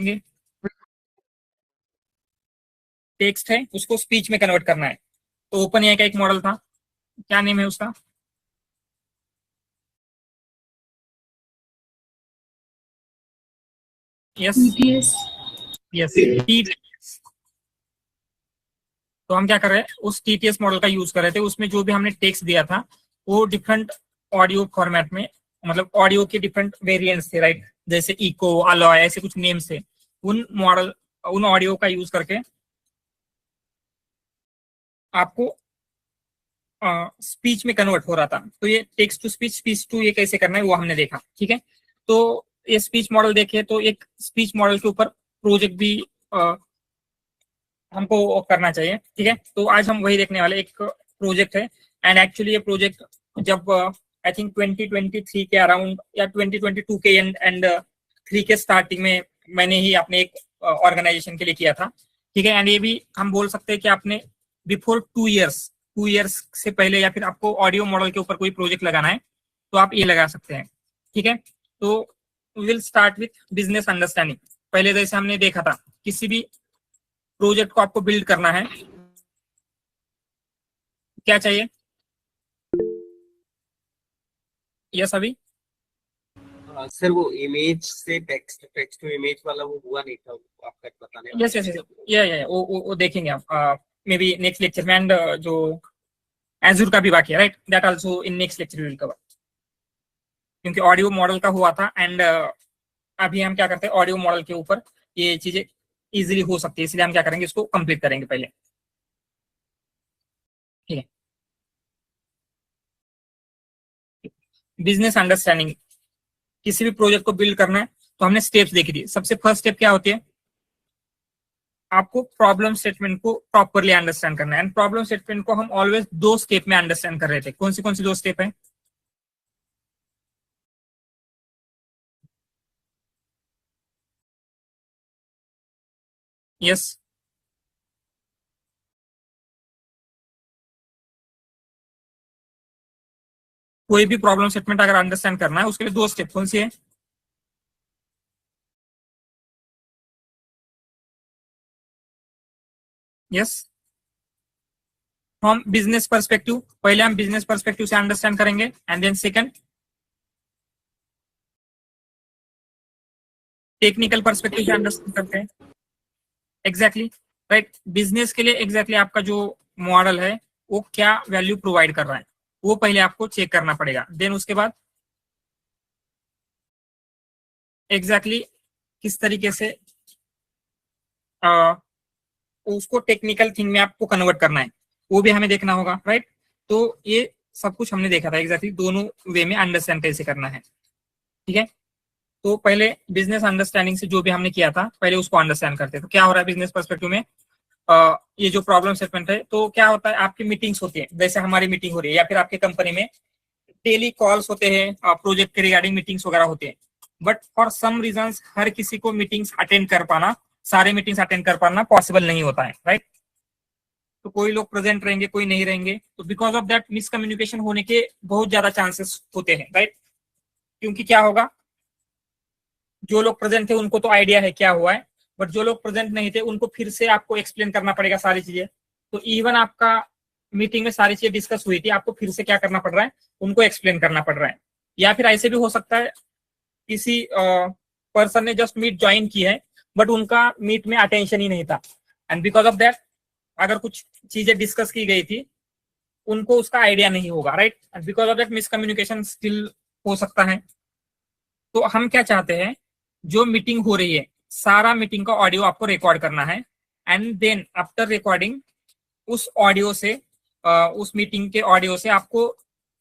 करेंगे, टेक्स्ट है उसको स्पीच में कन्वर्ट करना है। तो ओपन एआई का एक मॉडल था, क्या नेम है उसका? यस यस, तो हम क्या कर रहे हैं, उस टीटीएस मॉडल का यूज कर रहे थे। उसमें जो भी हमने टेक्स्ट दिया था वो डिफरेंट ऑडियो फॉर्मेट में, मतलब ऑडियो के डिफरेंट वेरिएंट्स थे, राइट? जैसे इको, अलॉय, ऐसे कुछ नेम्स थे। उन ऑडियो का यूज करके आपको स्पीच में कन्वर्ट हो रहा था। तो ये text to speech, speech to ये कैसे करना है वो हमने देखा, ठीक है। तो ये स्पीच मॉडल देखे, तो एक स्पीच मॉडल के ऊपर प्रोजेक्ट भी हमको करना चाहिए, ठीक है। तो आज हम वही देखने वाले, एक प्रोजेक्ट है। एंड एक्चुअली ये प्रोजेक्ट जब आई थिंक 2023 के अराउंड या 2022 के एंड 3 के स्टार्टिंग में मैंने ही अपने एक ऑर्गेनाइजेशन के लिए किया था, ठीक है। एंड ये भी हम बोल सकते हैं कि आपने बिफोर 2 इयर्स से पहले, या फिर आपको ऑडियो मॉडल के ऊपर कोई प्रोजेक्ट लगाना है तो आप ये लगा सकते हैं, ठीक है। तो will start with business understanding. पहले जैसे हमने देखा था, किसी भी प्रोजेक्ट को आपको बिल्ड करना है, क्या चाहिए? यस अभी? सर वो इमेज से टेक्स्ट, टेक्स्ट टू इमेज वाला वो हुआ नहीं था, वो आपका बताने वाला। यस यस यस, ये वो देखेंगे आप मे बी नेक्स्ट लेक्चर में। एंड जो एजूर का भी बाकी है, right, that also in next lecture will cover, क्योंकि ऑडियो मॉडल का हुआ था। एंड अभी हम क्या करते हैं, ऑडियो मॉडल के ऊपर ये चीजें इजीली हो सकती है, इसलिए हम क्या करेंगे, इसको कंप्लीट करेंगे पहले, ठीक है। बिजनेस अंडरस्टैंडिंग, किसी भी प्रोजेक्ट को बिल्ड करना है तो हमने स्टेप्स देखी थी। सबसे फर्स्ट स्टेप क्या होती है, आपको प्रॉब्लम स्टेटमेंट को प्रॉपरली अंडरस्टैंड करना है। एंड प्रॉब्लम स्टेटमेंट को हम ऑलवेज 2 स्टेप में अंडरस्टैंड कर रहे थे। कौन सी 2 स्टेप है? यस, कोई भी प्रॉब्लम स्टेटमेंट अगर अंडरस्टैंड करना है उसके लिए 2 स्टेप कौन सी है? यस, फ्रॉम बिजनेस पर्सपेक्टिव, पहले हम बिजनेस पर्सपेक्टिव से अंडरस्टैंड करेंगे। And then second, technical perspective से अंडरस्टैंड करते हैं। Exactly, right. बिजनेस के लिए एग्जैक्टली आपका जो मॉडल है वो क्या वैल्यू प्रोवाइड कर रहा है, वो पहले आपको चेक करना पड़ेगा। देन उसके बाद एग्जैक्टली किस तरीके से उसको टेक्निकल थिंग में आपको कन्वर्ट करना है, वो भी हमें देखना होगा, राइट। तो ये सब कुछ हमने देखा था एग्जैक्टली, दोनों वे में अंडरस्टैंड कैसे करना है, ठीक है। तो पहले बिजनेस अंडरस्टैंडिंग से जो भी हमने किया था पहले उसको अंडरस्टैंड करते हैं। तो क्या हो रहा है बिजनेस पर्सपेक्टिव में, ये जो प्रॉब्लम स्टेटमेंट है, तो क्या होता है, आपकी मीटिंग्स होती है, जैसे हमारी मीटिंग हो रही है, या फिर आपके कंपनी में डेली कॉल्स होते हैं, प्रोजेक्ट के रिगार्डिंग मीटिंग्स वगैरह होते हैं। बट फॉर सम रीजन हर किसी को मीटिंग्स अटेंड कर पाना, सारे मीटिंग्स अटेंड कर पाना पॉसिबल नहीं होता है, राइट। तो कोई लोग प्रेजेंट रहेंगे, कोई नहीं रहेंगे, तो बिकॉज ऑफ दैट मिसकम्युनिकेशन होने के बहुत ज्यादा चांसेस होते हैं, राइट। क्योंकि क्या होगा, जो लोग प्रेजेंट थे उनको तो आइडिया है क्या हुआ है, बट जो लोग प्रेजेंट नहीं थे उनको फिर से आपको एक्सप्लेन करना पड़ेगा सारी चीजें। तो इवन आपका मीटिंग में सारी चीजें डिस्कस हुई थी, आपको फिर से क्या करना पड़ रहा है, उनको एक्सप्लेन करना पड़ रहा है। या फिर ऐसे भी हो सकता है, किसी पर्सन ने जस्ट मीट ज्वाइन की है बट उनका मीट में अटेंशन ही नहीं था, एंड बिकॉज ऑफ दैट अगर कुछ चीजें डिस्कस की गई थी उनको उसका आइडिया नहीं होगा, right. And because of that miscommunication still हो सकता है। तो हम क्या चाहते हैं, जो मीटिंग हो रही है सारा मीटिंग का ऑडियो आपको रिकॉर्ड करना है। एंड देन आफ्टर रिकॉर्डिंग उस ऑडियो से उस मीटिंग के ऑडियो से आपको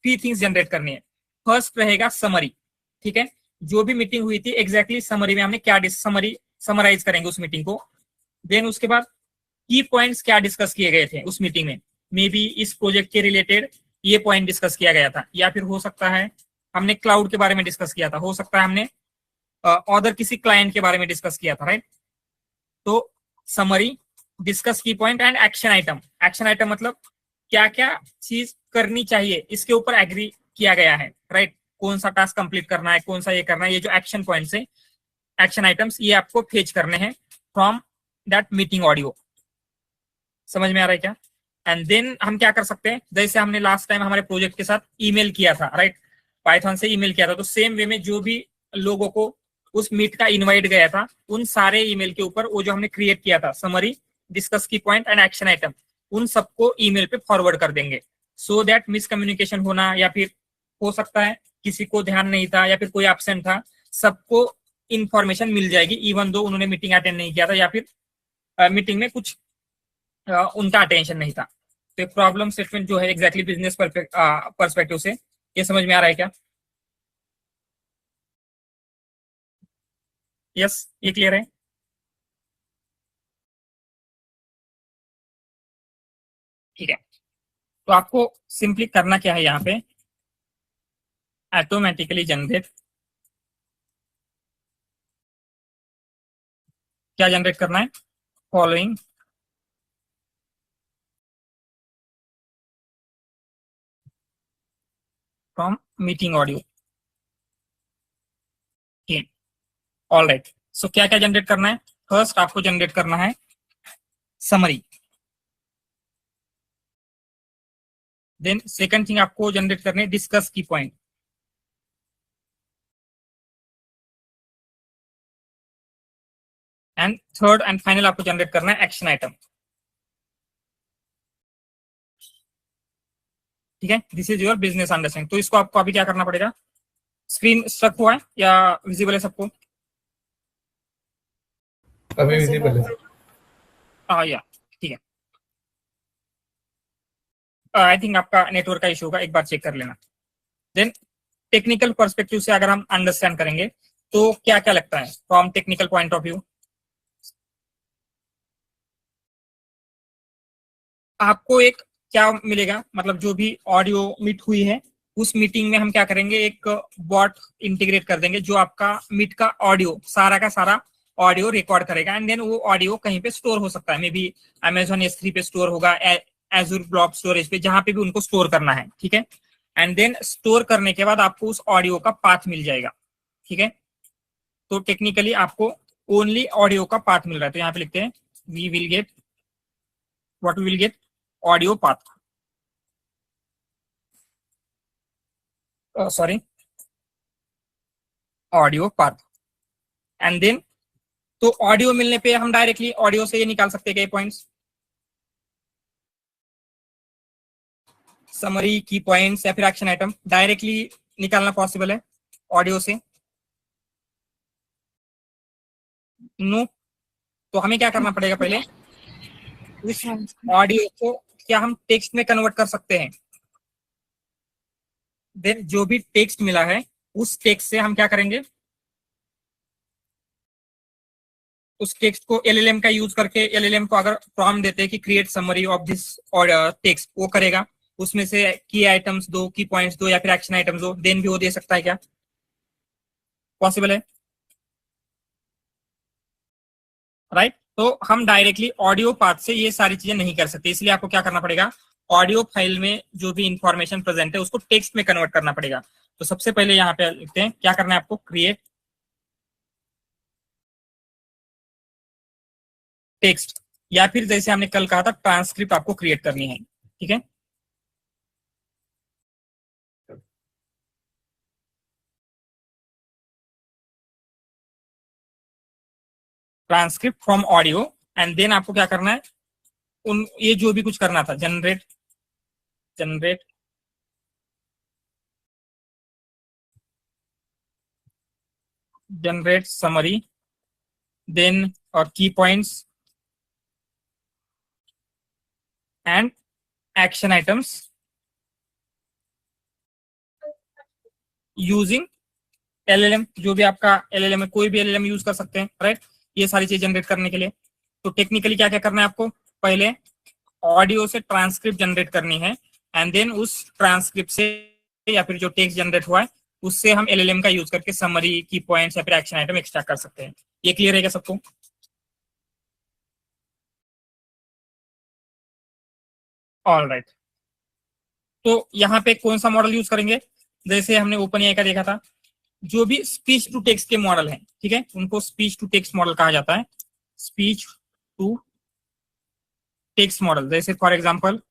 3 थिंग्स जनरेट करनी है। फर्स्ट रहेगा समरी, ठीक है, जो भी मीटिंग हुई थी एग्जैक्टली समरी में हमने क्या समराइज करेंगे उस मीटिंग को। देन उसके बाद की पॉइंट्स क्या डिस्कस किए गए थे उस मीटिंग में, मे बी इस प्रोजेक्ट के रिलेटेड ये पॉइंट डिस्कस किया गया था, या फिर हो सकता है हमने क्लाउड के बारे में डिस्कस किया था, हो सकता है हमने अदर किसी क्लाइंट के बारे में डिस्कस किया था, राइट। तो समरी, डिस्कस की point and action item. Action item मतलब क्या क्या चीज करनी चाहिए, इसके ऊपर एग्री किया गया है, राइट। कौन सा टास्क कंप्लीट करना है, कौन सा ये करना है, ये जो एक्शन पॉइंट्स है। एक्शन आइटम्स ये आपको फेच करने हैं फ्रॉम दैट मीटिंग ऑडियो। समझ में आ रहा है क्या? एंड देन हम क्या कर सकते हैं, जैसे हमने लास्ट टाइम हमारे प्रोजेक्ट के साथ ईमेल किया था, राइट, पाइथन से ईमेल किया था, तो सेम वे में जो भी लोगों को उस मीट का इनवाइट गया था उन सारे ईमेल के ऊपर वो जो हमने क्रिएट किया था समरी, डिस्कस की पॉइंट एंड एक्शन आइटम, उन सबको ईमेल पे फॉरवर्ड कर देंगे, सो दैट मिसकम्युनिकेशन होना या फिर हो सकता है किसी को ध्यान नहीं था या फिर कोई एब्सेंट था, सबको इंफॉर्मेशन मिल जाएगी इवन दो उन्होंने मीटिंग अटेंड नहीं किया था या फिर मीटिंग में कुछ उनका अटेंशन नहीं था। तो प्रॉब्लम स्टेटमेंट जो है एग्जैक्टली बिजनेस परस्पेक्टिव से, ये समझ में आ रहा है क्या? यस, ये क्लियर है? ठीक है, तो आपको सिंपली करना क्या है, यहाँ पे ऑटोमेटिकली जनरेट, क्या जनरेट करना है, फॉलोइंग फ्रॉम मीटिंग ऑडियो। ठीक, ऑल राइट। सो क्या क्या जनरेट करना है, फर्स्ट आपको जनरेट करना है समरी, देन सेकंड थिंग आपको जनरेट करनी है डिस्कस की point, and third and final आपको जनरेट करना है एक्शन आइटम। ठीक है, this is your business understanding. तो इसको आपको अभी क्या करना पड़ेगा, स्क्रीन स्ट्रक हुआ है या विजिबल है सबको? अभी विजिबल है। हाँ या ठीक है, आई थिंक आपका नेटवर्क का इशू होगा, एक बार चेक कर लेना। देन टेक्निकल पर्सपेक्टिव से अगर हम अंडरस्टैंड करेंगे तो क्या क्या लगता है from technical point of view, आपको एक क्या मिलेगा, मतलब जो भी ऑडियो मीट हुई है उस मीटिंग में हम क्या करेंगे, एक बॉट इंटीग्रेट कर देंगे जो आपका मीट का ऑडियो सारा का सारा ऑडियो रिकॉर्ड करेगा, एंड देन वो ऑडियो कहीं पे स्टोर हो सकता है, मे बी अमेजॉन S3 पे स्टोर होगा, एजूर ब्लॉक स्टोरेज पे, जहां पे भी उनको स्टोर करना है। ठीक है, एंड देन स्टोर करने के बाद आपको उस ऑडियो का पाथ मिल जाएगा। ठीक है, तो टेक्निकली आपको ओनली ऑडियो का पाथ मिल रहा है, तो यहाँ पे लिखते हैं we will get, what we will get, audio path, sorry, audio path, and then तो ऑडियो मिलने पे हम डायरेक्टली ऑडियो से ये निकाल सकते हैं पॉइंट्स, समरी की पॉइंट्स या फिर एक्शन आइटम डायरेक्टली निकालना पॉसिबल है ऑडियो से? नो, तो हमें क्या करना पड़ेगा, पहले उस ऑडियो को क्या हम टेक्स्ट में कन्वर्ट कर सकते हैं, देन जो भी टेक्स्ट मिला है उस टेक्स्ट से हम क्या करेंगे, उस टेक्स्ट को एलएलएम का यूज करके, एलएलएम को अगर प्रॉम्प्ट देते हैं कि क्रिएट समरी ऑफ दिस और टेक्स्ट, वो करेगा, उसमें से की आइटम्स दो, की पॉइंट्स दो या फिर एक्शन आइटम्स दो, देन भी वो दे सकता है, क्या पॉसिबल है? राइट, तो हम डायरेक्टली ऑडियो पार्ट से ये सारी चीजें नहीं कर सकते, इसलिए आपको क्या करना पड़ेगा, ऑडियो फाइल में जो भी इंफॉर्मेशन प्रेजेंट है उसको टेक्स्ट में कन्वर्ट करना पड़ेगा। तो सबसे पहले यहाँ पे लिखते हैं, क्या करना है आपको, क्रिएट टेक्स्ट, या फिर जैसे हमने कल कहा था ट्रांसक्रिप्ट आपको क्रिएट करनी है। ठीक है, transcript from audio, and then आपको क्या करना है, उन ये जो भी कुछ करना था, generate generate generate summary, then और key points and action items using LLM, जो भी आपका एलएलएम है, कोई भी एलएलएम यूज कर सकते हैं, राइट, ये सारी चीज जनरेट करने के लिए। तो टेक्निकली क्या क्या करना है आपको, पहले ऑडियो से ट्रांसक्रिप्ट जनरेट करनी है, एंड देन उस ट्रांसक्रिप्ट से या फिर जो टेक्स्ट जनरेट हुआ है उससे हम एलएलएम का यूज करके समरी की पॉइंट्स या फिर एक्शन आइटम एक्सट्रैक्ट कर सकते हैं। ये क्लियर है क्या सबको? ऑल राइट, तो यहाँ पे कौन सा मॉडल यूज करेंगे, जैसे हमने ओपन एआई का देखा था, जो भी स्पीच टू टेक्स्ट के मॉडल हैं, ठीक है, उनको स्पीच टू टेक्स्ट मॉडल कहा जाता है। स्पीच टू टेक्स्ट मॉडल, जैसे फॉर एग्जांपल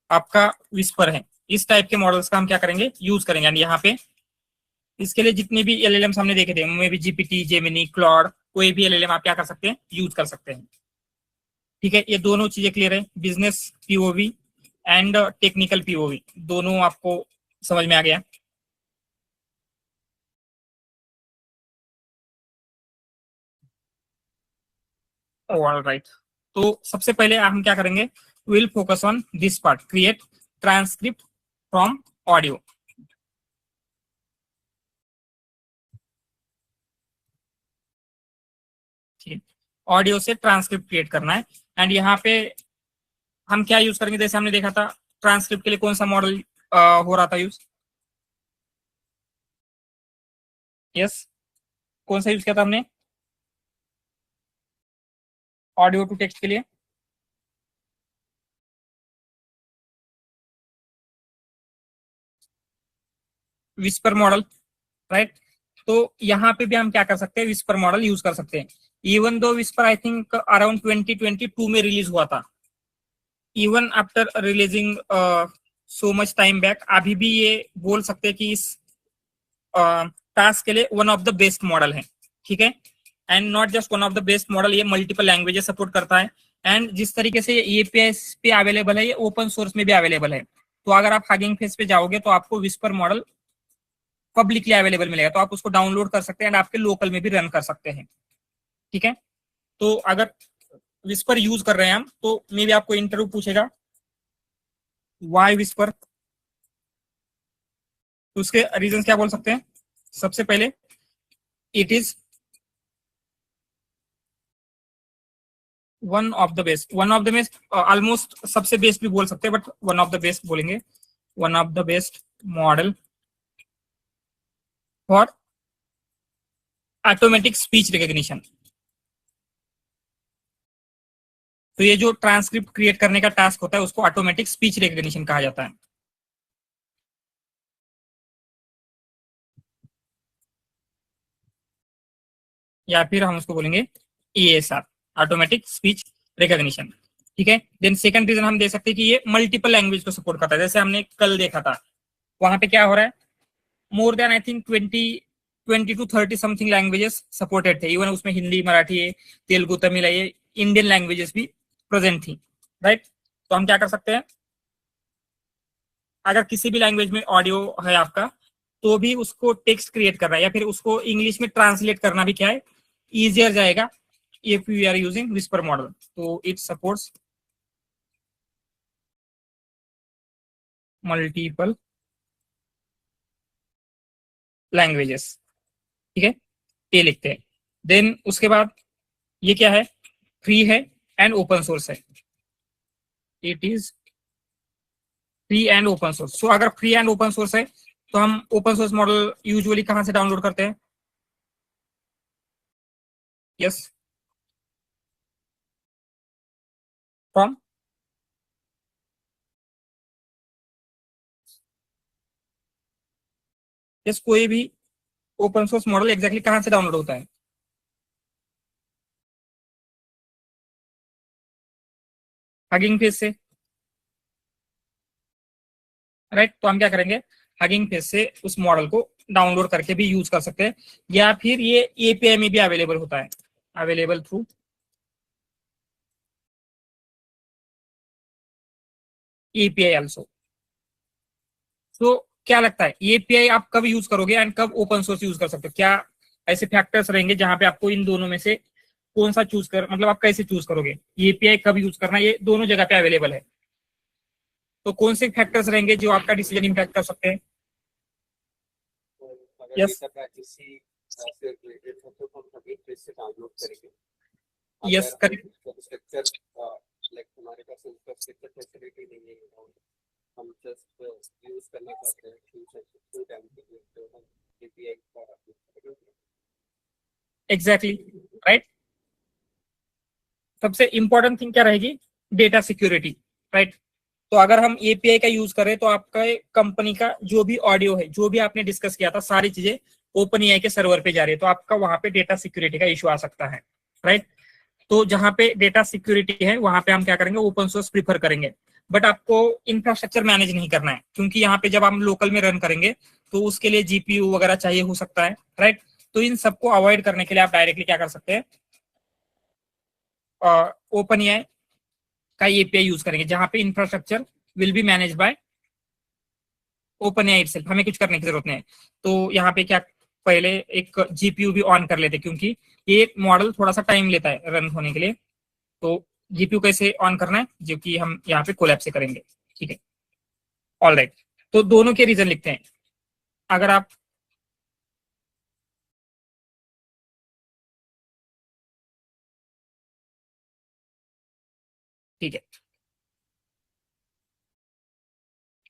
आपका विस्पर है, इस टाइप के मॉडल्स का हम क्या करेंगे, यूज करेंगे। यानी यहाँ पे इसके लिए जितने भी एलएलएम हमने देखे थे, उनमें भी जीपीटी, जेमिनी, क्लॉड, कोई भी एलएलएम आप क्या कर सकते हैं, यूज कर सकते हैं। ठीक है, ये दोनों चीजें क्लियर है, business POV and technical POV, दोनों आपको समझ में आ गया। ऑल राइट, तो सबसे पहले हम क्या करेंगे, will focus on this part, create transcript from audio. ठीक, ऑडियो से ट्रांसक्रिप्ट क्रिएट करना है। एंड यहाँ पे हम क्या यूज करेंगे, जैसे हमने देखा था ट्रांसक्रिप्ट के लिए कौन सा मॉडल हो रहा था यूज, यस, कौन सा यूज किया था हमने ऑडियो टू टेक्स्ट के लिए, विस्पर मॉडल, राइट। तो यहाँ पे भी हम क्या कर सकते हैं, विस्पर मॉडल यूज कर सकते हैं। Even though whisper I think around 2022 में रिलीज हुआ था, even after releasing so much time back, अभी भी ये बोल सकते हैं कि इस टास्क के लिए one of the best model है। ठीक है, and not just one of the best model, ये मल्टीपल लैंग्वेजेस सपोर्ट करता है। एंड जिस तरीके से ये एपीआई पे अवेलेबल है, ये ओपन सोर्स में भी अवेलेबल है। तो अगर आप हगिंग फेस पे जाओगे तो आपको विस्पर मॉडल पब्लिकली अवेलेबल मिलेगा, तो आप उसको डाउनलोड कर सकते हैं एंड आपके लोकल में भी रन कर सकते हैं। ठीक है, तो अगर विस्पर यूज कर रहे हैं हम, तो मे भी आपको इंटरव्यू पूछेगा वाई विस्पर, तो उसके रीजन क्या बोल सकते हैं। सबसे पहले it is one of the best, one of the best, almost सबसे बेस्ट भी बोल सकते हैं, but one of the best बोलेंगे, one of the best model for automatic speech recognition. तो ये जो ट्रांसक्रिप्ट क्रिएट करने का टास्क होता है, उसको ऑटोमेटिक स्पीच रिकॉग्निशन कहा जाता है। या फिर हम उसको बोलेंगे ESR, ऑटोमेटिक स्पीच रिकॉग्निशन। ठीक है, देन सेकंड रीजन हम दे सकते हैं कि ये मल्टीपल लैंग्वेज को सपोर्ट करता है। जैसे हमने कल देखा था, वहां पे क्या हो रहा है, more than I think 20 to 30 something languages supported थे, इवन उसमें हिंदी, मराठी है, तेलुगु, तमिल है, ये इंडियन लैंग्वेजेस भी प्रेजेंट थी, राइट। तो हम क्या कर सकते हैं, अगर किसी भी लैंग्वेज में ऑडियो है आपका, तो भी उसको टेक्स्ट क्रिएट करना है या फिर उसको इंग्लिश में ट्रांसलेट करना भी क्या है, इजियर जाएगा if you are using Whisper model. तो इट सपोर्ट्स मल्टीपल लैंग्वेजेस। ठीक है, ये लिखते हैं। देन उसके बाद ये क्या है, फ्री है एंड ओपन सोर्स है, it is free and open source. So अगर फ्री एंड ओपन सोर्स है, तो हम ओपन सोर्स मॉडल यूजुअली कहां से डाउनलोड करते हैं, यस, फ्रॉम, यस, कोई भी ओपन सोर्स मॉडल एग्जैक्टली कहां से डाउनलोड होता है, हगिंग फेस से, राइट। तो हम क्या करेंगे, हगिंग फेस से उस मॉडल को डाउनलोड करके भी यूज कर सकते हैं, या फिर ये एपीआई में भी अवेलेबल होता है, अवेलेबल थ्रू एपीआई आल्सो। तो क्या लगता है, एपीआई आप कब यूज करोगे एंड कब ओपन सोर्स यूज कर सकते हो, क्या ऐसे फैक्टर्स रहेंगे जहां पे आपको इन दोनों में से कौन सा चूज कर, मतलब आप कैसे चूज करोगे, एपीआई कब यूज करना, ये दोनों जगह पे अवेलेबल है, तो कौन से फैक्टर्स रहेंगे जो आपका डिसीजन इंपैक्ट कर सकते हैं। अगर Yes. डेटा किसी से रिलेटेड हो तो हम हगिंग फेस से डाउनलोड करेंगे। Yes, correct. स्ट्रक्चर लाइक हमारे पास इंफ्रास्ट्रक्चर फैसिलिटी नहीं है, हम जस्ट यूज करना चाहते हैं टू टाइम के हम एपीआई का एग्जैक्टली, राइट। सबसे इंपॉर्टेंट थिंग क्या रहेगी, डेटा सिक्योरिटी, राइट। तो अगर हम एपीआई का यूज करें, तो आपका कंपनी का जो भी ऑडियो है, जो भी आपने डिस्कस किया था, सारी चीजें ओपन एआई के सर्वर पे जा रही है, तो आपका वहां पे डेटा सिक्योरिटी का इशू आ सकता है, राइट। तो जहां पे डेटा सिक्योरिटी है वहां पे हम क्या करेंगे, ओपन सोर्स प्रीफर करेंगे। बट आपको इंफ्रास्ट्रक्चर मैनेज नहीं करना है, क्योंकि यहाँ पे जब हम लोकल में रन करेंगे तो उसके लिए जीपीयू वगैरह चाहिए हो सकता है, राइट। तो इन सबको अवॉइड करने के लिए आप डायरेक्टली क्या कर सकते हैं, ओपन एआई का एपीआई यूज करेंगे, जहां पे infrastructure will be manage by open AI itself, हमें कुछ करने की जरूरत नहीं है। तो यहाँ पे क्या, पहले एक जीपीयू भी ऑन कर लेते, क्योंकि ये मॉडल थोड़ा सा टाइम लेता है रन होने के लिए। तो जीपीयू कैसे ऑन करना है, जो कि हम यहाँ पे कोलैब से करेंगे, ठीक है। ऑल राइट, तो दोनों के रीजन लिखते हैं। अगर आप ठीक है,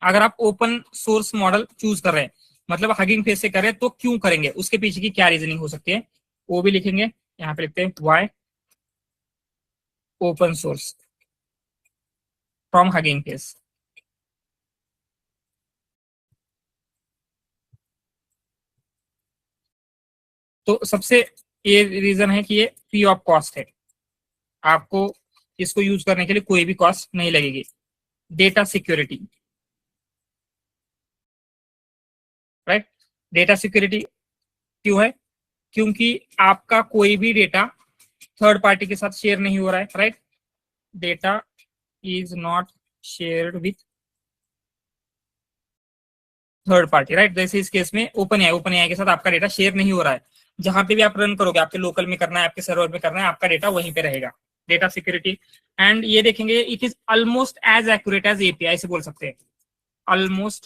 अगर आप ओपन सोर्स मॉडल चूज कर रहे हैं, मतलब हगिंग फेस से करें, तो क्यों करेंगे, उसके पीछे की क्या रीजनिंग हो सकती है, वो भी लिखेंगे। यहाँ पे लिखते हैं why open source from Hugging Face. तो सबसे ये रीजन है कि ये फ्री ऑफ कॉस्ट है, आपको इसको यूज करने के लिए कोई भी कॉस्ट नहीं लगेगी। Data security, right. Data security क्यों है, क्योंकि आपका कोई भी डेटा थर्ड पार्टी के साथ शेयर नहीं हो रहा है, right. Data is not shared with third party, right. जैसे इस केस में ओपन एआई के साथ आपका डेटा शेयर नहीं हो रहा है, जहां पे भी आप रन करोगे, आपके लोकल में करना है, आपके सर्वर में करना है, आपका डेटा वहीं पे रहेगा। डेटा सिक्योरिटी, एंड ये देखेंगे it is almost as accurate as API से बोल सकते हैं, almost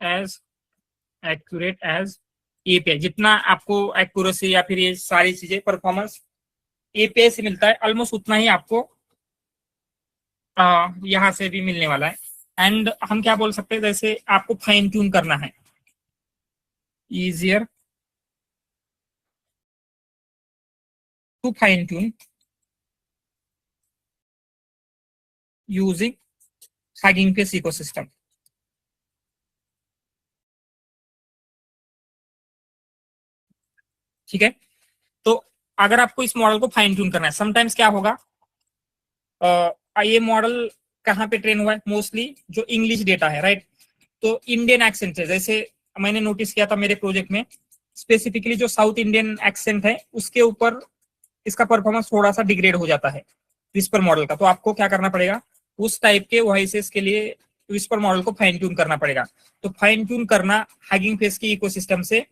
as accurate as API. जितना आपको एक्यूरेसी या फिर ये सारी चीजें परफॉर्मेंस एपीआई से मिलता है, ऑलमोस्ट उतना ही आपको यहाँ से भी मिलने वाला है। एंड हम क्या बोल सकते हैं, जैसे आपको फाइन ट्यून करना है, easier to fine tune using Hugging Face ecosystem, ठीक है। तो अगर आपको इस मॉडल को फाइन ट्यून करना है, समटाइम्स क्या होगा, ये मॉडल कहाँ पे ट्रेन हुआ है, मोस्टली जो इंग्लिश डेटा है, राइट। तो इंडियन एक्सेंट है, जैसे मैंने नोटिस किया था मेरे प्रोजेक्ट में, स्पेसिफिकली जो साउथ इंडियन एक्सेंट है उसके ऊपर इसका परफॉर्मेंस थोड़ा सा डिग्रेड हो जाता है विस्पर मॉडल का। तो आपको क्या करना पड़ेगा, उस टाइप के वॉइसेस के लिए विस्पर मॉडल को फाइन ट्यून करना पड़ेगा। तो फाइन ट्यून करना हगिंग फेस के इकोसिस्टम से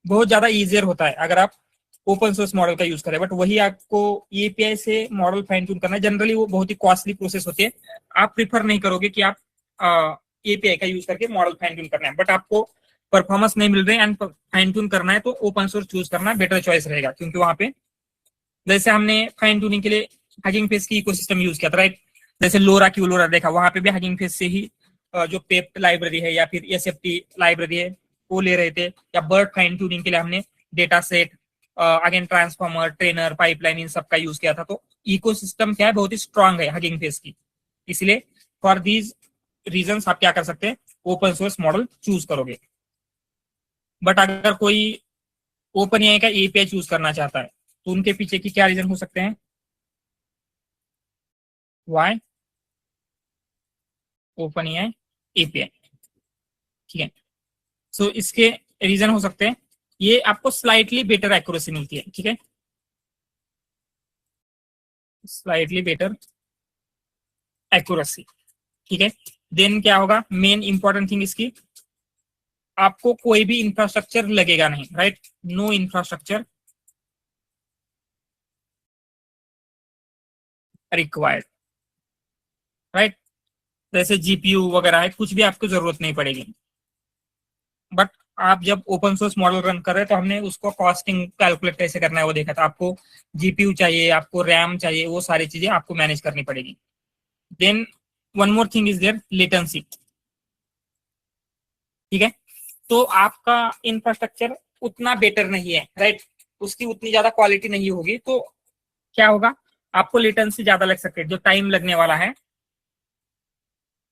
बहुत ज्यादा इजियर होता है अगर आप ओपन सोर्स मॉडल का यूज करें। बट वही आपको एपीआई से मॉडल फाइन ट्यून करना, जनरली वो बहुत ही कॉस्टली प्रोसेस होती है। आप प्रिफर नहीं करोगे कि आप एपीआई का यूज करके मॉडल फाइन ट्यून करना है, बट आपको परफॉर्मेंस नहीं मिल रही है एंड फाइन ट्यून करना है, तो ओपन सोर्स चूज करना बेटर चॉइस रहेगा। क्योंकि वहां पे जैसे हमने फाइन ट्यूनिंग के लिए हगिंग फेस की इकोसिस्टम यूज किया था, राइट। जैसे लोरा क्यूलोरा देखा, वहां पे भी हगिंग फेस से ही जो पेप लाइब्रेरी है या फिर एसएफटी लाइब्रेरी है वो ले रहे थे। या बर्ड फाइन ट्यूनिंग के लिए हमने data set, again transformer, trainer, pipeline, इन सब का यूज किया था। तो इकोसिस्टम क्या है, बहुत ही स्ट्रांग है हगिंग फेस की। इसलिए फॉर दीज रीजंस आप क्या कर सकते हैं, ओपन सोर्स मॉडल चूज करोगे। बट अगर कोई ओपन एआई का एपीआई चूज करना चाहता है, तो उनके पीछे की क्या रीजन हो सकते हैं, वाई ओपन एआई एपीआई, ठीक है। सो इसके रीजन हो सकते हैं, ये आपको स्लाइटली बेटर एक्यूरेसी मिलती है, ठीक है, स्लाइटली बेटर एक्यूरेसी, ठीक है। देन क्या होगा, मेन इंपॉर्टेंट थिंग इसकी, आपको कोई भी इंफ्रास्ट्रक्चर लगेगा नहीं, right. No infrastructure required, right. जैसे जीपीयू वगैरह है, कुछ भी आपको जरूरत नहीं पड़ेगी। बट आप जब ओपन सोर्स मॉडल रन कर रहे हैं, तो हमने उसको कॉस्टिंग कैलकुलेट कैसे करना है वो देखा था। आपको जीपीयू चाहिए, आपको रैम चाहिए, वो सारी चीजें आपको मैनेज करनी पड़ेगी। Then one more thing is there, latency, ठीक है। तो आपका इंफ्रास्ट्रक्चर उतना बेटर नहीं है, राइट, उसकी उतनी ज्यादा क्वालिटी नहीं होगी, तो क्या होगा, आपको लेटेंसी ज्यादा लग सकती है। जो टाइम लगने वाला है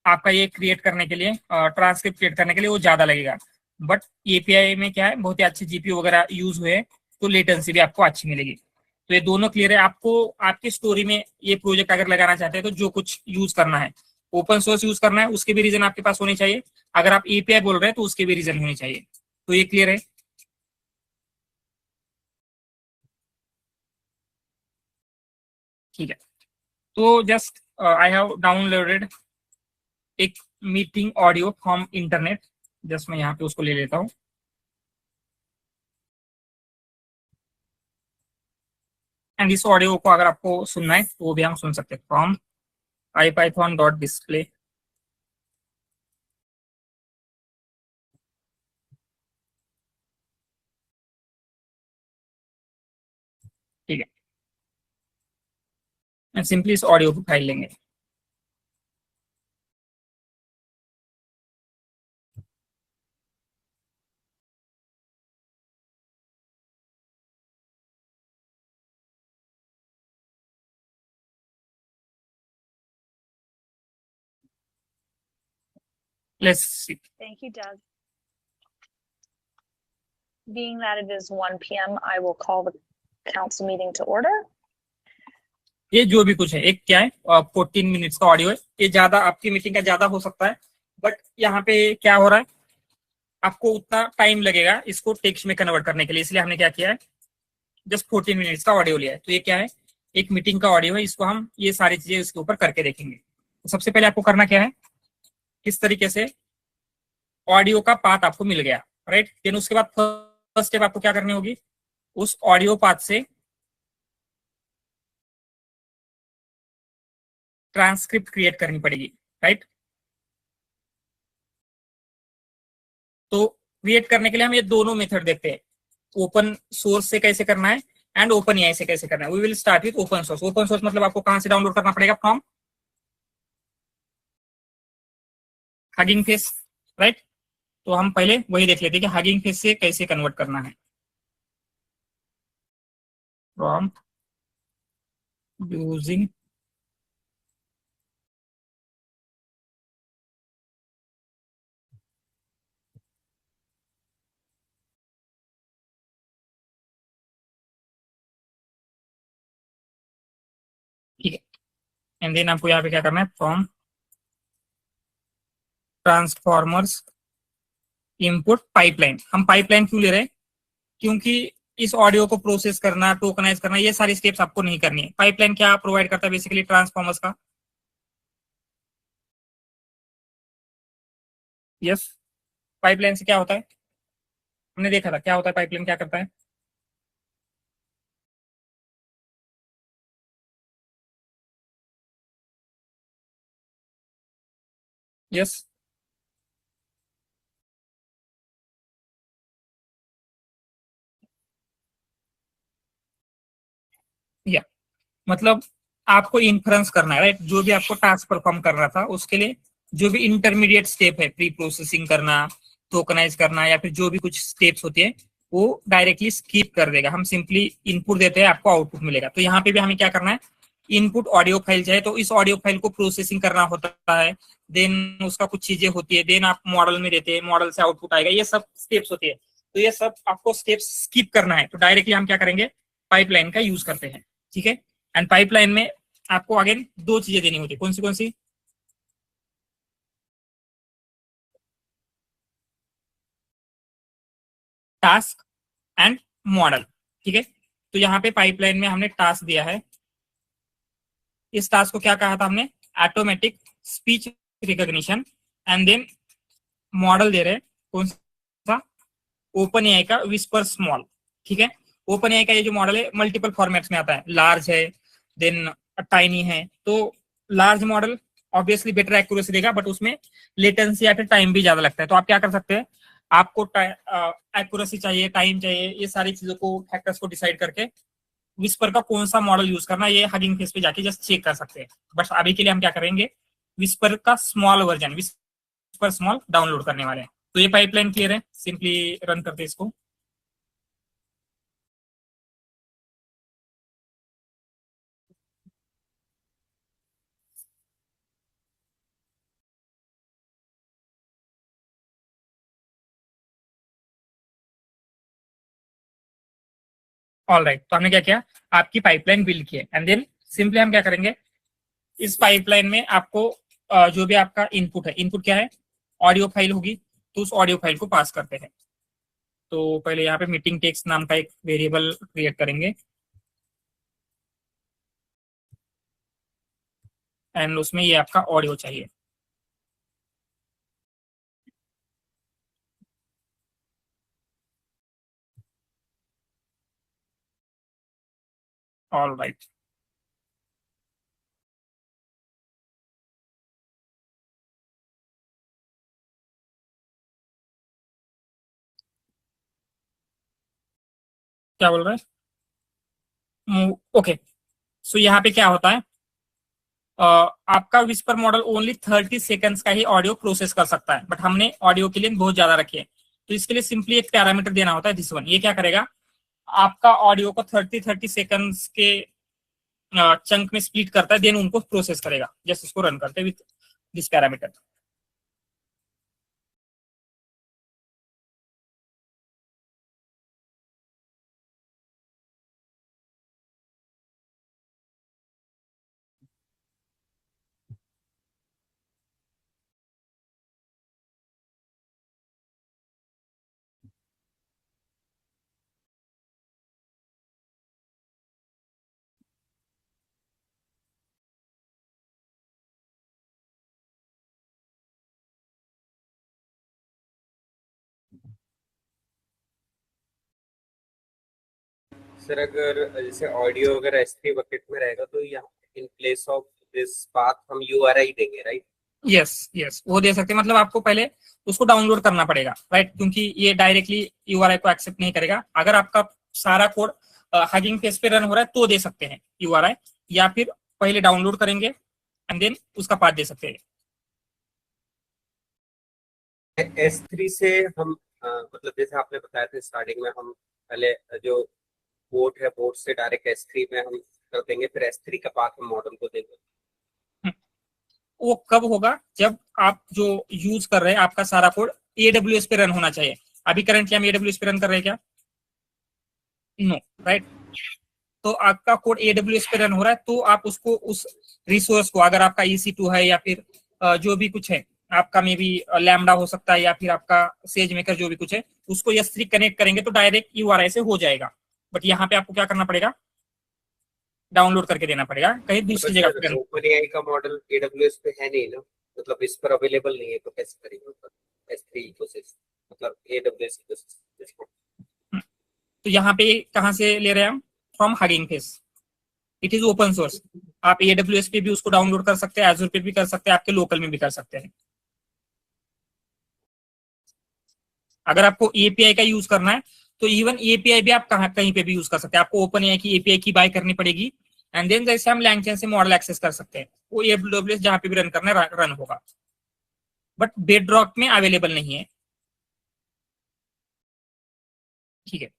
आपका ये क्रिएट करने के लिए, ट्रांसक्रिप्ट क्रिएट करने के लिए, वो ज्यादा लगेगा। बट एपीआई में क्या है, बहुत ही अच्छे जीपीयू वगैरह यूज हुए हैं, तो लेटेंसी भी आपको अच्छी मिलेगी। तो ये दोनों क्लियर है। आपको आपकी स्टोरी में ये प्रोजेक्ट अगर लगाना चाहते हैं तो जो कुछ यूज करना है, ओपन सोर्स यूज करना है, उसके भी रीजन आपके पास होने चाहिए। अगर आप एपीआई बोल रहे हैं तो उसके भी रीजन होने चाहिए। तो ये क्लियर है। ठीक है। तो जस्ट आई हैव डाउनलोडेड एक meeting audio from internet. Just मैं यहाँ पे उसको ले लेता हूँ। एंड इस ऑडियो को अगर आपको सुनना है तो वो भी हम सुन सकते हैं फ्रॉम ipython.display। ठीक है, सिंपली इस ऑडियो को फाइल लेंगे। Let's see. Thank you, Doug. Being that it is 1 p.m., I will call the council meeting to order. ये जो भी कुछ है, एक क्या है, 14 मिनट्स का ऑडियो है। ये ज्यादा आपकी मीटिंग का ज्यादा हो सकता है, बट यहाँ पे क्या हो रहा है, आपको उतना टाइम लगेगा इसको टेक्स्ट में कन्वर्ट करने के लिए, इसलिए हमने क्या किया है, जस्ट 14 मिनट्स का ऑडियो लिया है। तो ये क्या है, एक मीटिंग का ऑडियो है, इसको हम ये सारी चीजें इसके ऊपर करके देखेंगे। तो सबसे पहले आपको करना क्या है, किस तरीके से ऑडियो का पाथ आपको मिल गया, राइट। देन उसके बाद फर्स्ट स्टेप आपको क्या करनी होगी, उस ऑडियो पाथ से ट्रांसक्रिप्ट क्रिएट करनी पड़ेगी, राइट। तो क्रिएट करने के लिए हम ये दोनों मेथड देखते हैं, ओपन सोर्स से कैसे करना है एंड ओपन एआई से कैसे करना है। We will start with open source. Open source मतलब आपको कहां से डाउनलोड करना पड़ेगा, फ्रॉम हगिंग फेस, राइट। तो हम पहले वही देख लेते हैं कि हगिंग फेस से कैसे कन्वर्ट करना है, फ्रॉम यूजिंग ठीक है। एंड देन आपको यहाँ पे क्या करना है, फ्रॉम ट्रांसफॉर्मर्स इनपुट पाइपलाइन। हम पाइपलाइन क्यों ले रहे हैं, क्योंकि इस ऑडियो को प्रोसेस करना, टोकनाइज करना, ये सारी स्टेप्स आपको नहीं करनी है। पाइपलाइन क्या प्रोवाइड करता है, बेसिकली ट्रांसफॉर्मर्स का, यस। पाइपलाइन से क्या होता है, हमने देखा था क्या होता है, पाइपलाइन क्या करता है, यस। या मतलब आपको इन्फ्रेंस करना है, राइट। जो भी आपको टास्क परफॉर्म करना था उसके लिए जो भी इंटरमीडिएट स्टेप है, प्री प्रोसेसिंग करना, टोकनाइज करना, या फिर जो भी कुछ स्टेप्स होती है, वो डायरेक्टली स्किप कर देगा। हम सिंपली इनपुट देते हैं, आपको आउटपुट मिलेगा। तो यहाँ पे भी हमें क्या करना है, इनपुट ऑडियो फाइल चाहिए, तो इस ऑडियो फाइल को प्रोसेसिंग करना होता है, देन उसका कुछ चीजें होती है, देन आप मॉडल में देते हैं, मॉडल से आउटपुट आएगा, ये सब स्टेप्स होती है। तो ये सब आपको स्टेप्स स्किप करना है, तो डायरेक्टली हम क्या करेंगे, पाइपलाइन का यूज करते हैं, ठीक है। एंड पाइपलाइन में आपको अगेन दो चीजें देनी होती है, कौन सी, टास्क एंड मॉडल, ठीक है। तो यहाँ पे पाइपलाइन में हमने टास्क दिया है, इस टास्क को क्या कहा था हमने, automatic speech recognition. And then model दे रहे हैं कौन सा, ओपन एआई का विस्पर स्मॉल, ठीक है। ओपन एआई का ये जो मॉडल है मल्टीपल फॉर्मेट्स में आता है, लार्ज है, देन टाइनी है। तो large model obviously better accuracy देगा, बट उसमें लेटेंसी या फिर टाइम भी ज्यादा लगता है। तो आप क्या कर सकते हैं, आपको एक्यूरेसी चाहिए, टाइम चाहिए, ये सारी चीजों को, फैक्टर्स को डिसाइड करके विस्पर का कौन सा मॉडल यूज करना है, ये हगिंग फेस पे जाके जस्ट चेक कर सकते हैं। बट अभी के लिए हम क्या करेंगे, विस्पर का small version, whisper small download करने वाले हैं। तो ये पाइपलाइन क्लियर है, सिंपली रन करते हैं इसको। ऑल राइट, तो हमने क्या किया, आपकी पाइपलाइन बिल्ड की है एंड देन सिंपली हम क्या करेंगे, इस पाइपलाइन में आपको जो भी आपका इनपुट है, इनपुट क्या है, ऑडियो फाइल होगी, तो उस ऑडियो फाइल को पास करते हैं। तो पहले यहाँ पे मीटिंग टेक्स्ट नाम का एक वेरिएबल क्रिएट करेंगे एंड उसमें ये आपका ऑडियो चाहिए। ऑल राइट, क्या बोल रहे हैं, ओके। सो यहाँ पे क्या होता है, आपका विस्पर मॉडल ओनली 30 सेकंड्स का ही ऑडियो प्रोसेस कर सकता है, बट हमने ऑडियो के लिए बहुत ज्यादा रखी है, तो इसके लिए सिंपली एक पैरामीटर देना होता है दिस वन। ये क्या करेगा, आपका ऑडियो को 30 सेकंड्स के चंक में स्प्लिट करता है, देन उनको प्रोसेस करेगा, जस्ट इसको रन करते हैं विथ दिस पैरामीटर। सर अगर जैसे ऑडियो अगर S3 बकेट में रहेगा तो यहाँ in place of this path हम URI देंगे, राइट? यस यस, वो दे सकते हैं, मतलब आपको पहले उसको डाउनलोड करना पड़ेगा, राइट, क्योंकि ये डायरेक्टली यूआरआई को एक्सेप्ट नहीं करेगा। अगर आपका सारा कोड हगिंग फेस पे रन हो रहा है तो दे सकते हैं यूआरआई, या फिर पहले डाउनलोड करेंगे एंड देन उसका पाथ दे सकते हैं। S3 से हम मतलब जैसे आपने बताया था स्टार्टिंग में, हम पहले जो बोर्ड है बोर्ड से डायरेक्ट S3 में हम कर देंगे, फिर S3 का पाथ हम मॉडल को देंगे। वो कब होगा, जब आप जो यूज कर रहे हैं आपका सारा कोड AWS पे रन होना चाहिए। अभी करंटली हम AWS पे रन कर रहे हैं क्या, नो, राइट। तो आपका कोड AWS पे रन हो रहा है तो आप उसको उस रिसोर्स को, अगर आपका EC2 है या फिर जो भी कुछ है आपका, मे बी लैम्डा हो सकता है या फिर आपका सेज मेकर जो भी कुछ है, उसको S3 कनेक्ट करेंगे तो डायरेक्ट यूआरआई से हो जाएगा। बट यहाँ पे आपको क्या करना पड़ेगा, डाउनलोड करके देना पड़ेगा कहीं दूसरी जगह पे। OpenAI का मॉडल AWS पे है नहीं ना, मतलब इस पर अवेलेबल नहीं है, तो कैसे करेंगे मतलब S3 इकोसिस्टम, मतलब AWS इकोसिस्टम? तो यहाँ पे कहाँ से ले रहे हैं हम, from Hugging face, it is open source. आप AWS पे भी उसको डाउनलोड कर सकते हैं, Azure पे भी कर सकते हैं, आपके लोकल में भी कर सकते हैं। अगर आपको API का यूज करना है तो इवन API भी आप कहीं पे भी यूज कर सकते हैं। आपको OpenAI की API की बाय करनी पड़ेगी एंड देन जैसे हम LangChain से मॉडल एक्सेस कर सकते हैं, वो AWS जहां पे भी रन करना है रन होगा, बट बेडरॉक में अवेलेबल नहीं है। ठीक है,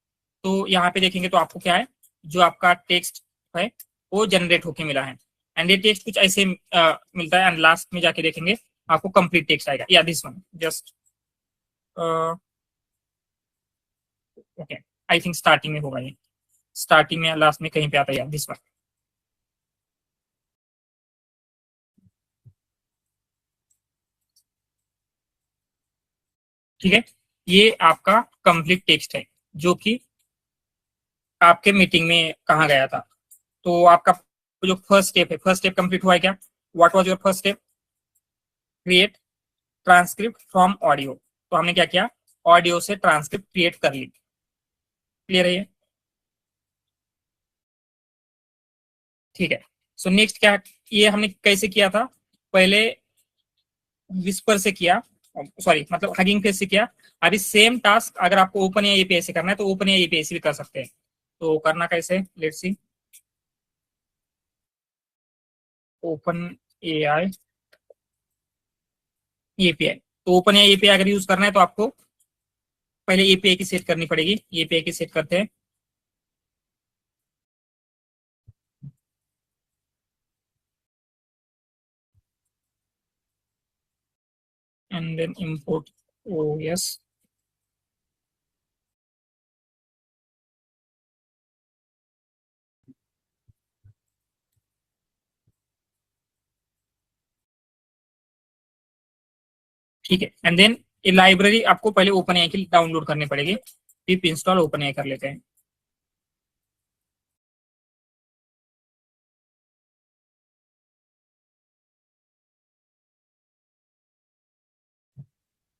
तो यहाँ पे देखेंगे तो आपको क्या है, जो आपका टेक्स्ट है वो जनरेट होके मिला है एंड ये टेक्स्ट कुछ ऐसे मिलता है एंड लास्ट में जाके देखेंगे आपको कंप्लीट टेक्स्ट आएगा, या this one just okay, I think starting में होगा ये, स्टार्टिंग में लास्ट में कहीं पे आता है दिस वन। ठीक है, ये आपका कंप्लीट टेक्स्ट है जो कि आपके मीटिंग में कहा गया था। तो आपका जो फर्स्ट स्टेप है, फर्स्ट स्टेप कंप्लीट हुआ है क्या, what was your first step, create transcript from audio. तो हमने क्या किया, ऑडियो से ट्रांसक्रिप्ट क्रिएट कर ली। क्लियर है ये, ठीक है। सो नेक्स्ट क्या, ये हमने कैसे किया था, पहले विस्पर से किया, सॉरी मतलब हगिंग फेस से किया। अभी सेम टास्क अगर आपको ओपनएआई एपीआई से करना है तो ओपनएआई एपीआई से भी कर सकते हैं। तो करना कैसे, let's see, open AI API. तो ओपन एपीआई अगर यूज करना है तो आपको पहले एपीआई की सेट करनी पड़ेगी। एपीआई की सेट करते हैं, एंड देन इंपोर्ट ओएस, ठीक है। एंड देन ये लाइब्रेरी आपको पहले ओपन एआई की डाउनलोड करनी पड़ेगी। पिप इंस्टॉल ओपन एआई कर लेते हैं।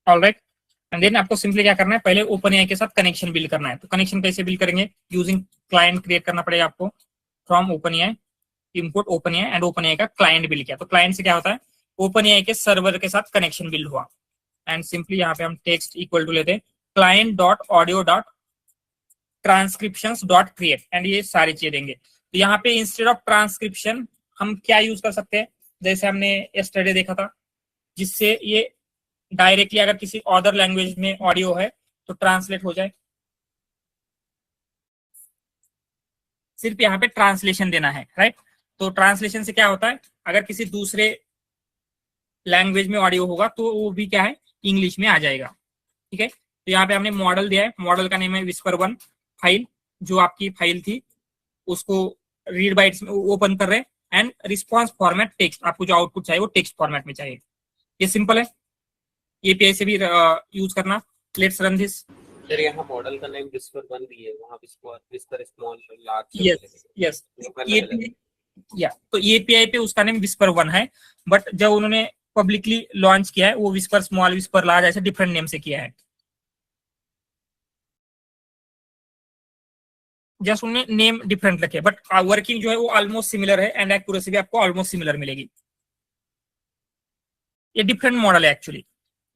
ऑलराइट, एंड देन आपको सिंपली क्या करना है, पहले ओपन एआई के साथ कनेक्शन बिल्ड करना है। तो कनेक्शन कैसे बिल्ड करेंगे, यूजिंग क्लाइंट क्रिएट करना पड़ेगा आपको। From open AI import open AI and open AI का क्लाइंट बिल्ड किया। तो क्लाइंट से क्या होता है, ओपन एआई के सर्वर के साथ कनेक्शन बिल्ड हुआ। एंड सिंपली यहाँ पे हम टेक्स्ट इक्वल टू लेते हैं client dot audio dot transcriptions dot create and ये सारी चीजें देंगे। तो यहाँ पे इंस्टेड ऑफ ट्रांसक्रिप्शन हम क्या यूज कर सकते हैं, जैसे हमने यस्टरडे देखा था, जिससे ये डायरेक्टली अगर किसी अदर लैंग्वेज में ऑडियो है तो ट्रांसलेट हो जाए। सिर्फ यहाँ पे ट्रांसलेशन देना है, राइट। तो ट्रांसलेशन से क्या होता है, अगर किसी दूसरे लैंग्वेज में ऑडियो होगा तो वो भी क्या है, इंग्लिश में आ जाएगा। ठीक है। तो यहाँ पे हमने मॉडल दिया है, मॉडल का नेम है विस्पर 1। फाइल जो आपकी फाइल थी उसको रीड बाइट्स में ओपन कर रहे हैं एंड रिस्पॉन्स फॉर्मेट टेक्स्ट, आपको जो आउटपुट चाहिए वो टेक्स्ट फॉर्मेट में चाहिए। ये सिंपल है, एपीआई से भी यूज करना। Let's run this. सर यहाँ मॉडल का नेम विस्पर 1 भी है, वहाँ whisper small large. Yes yes, या तो एपीआई पे उसका नेम विस्पर 1 है, बट जब उन्होंने पब्लिकली लॉन्च किया है वो विस्पर स्मॉल विस्पर लार्ज ऐसे डिफरेंट नेम से किया है। जस्ट उन्होंने नेम डिफरेंट रखे, बट वर्किंग जो है वो ऑलमोस्ट सिमिलर है एंड एक्यूरेसी भी आपको ऑलमोस्ट सिमिलर मिलेगी। ये डिफरेंट मॉडल है एक्चुअली,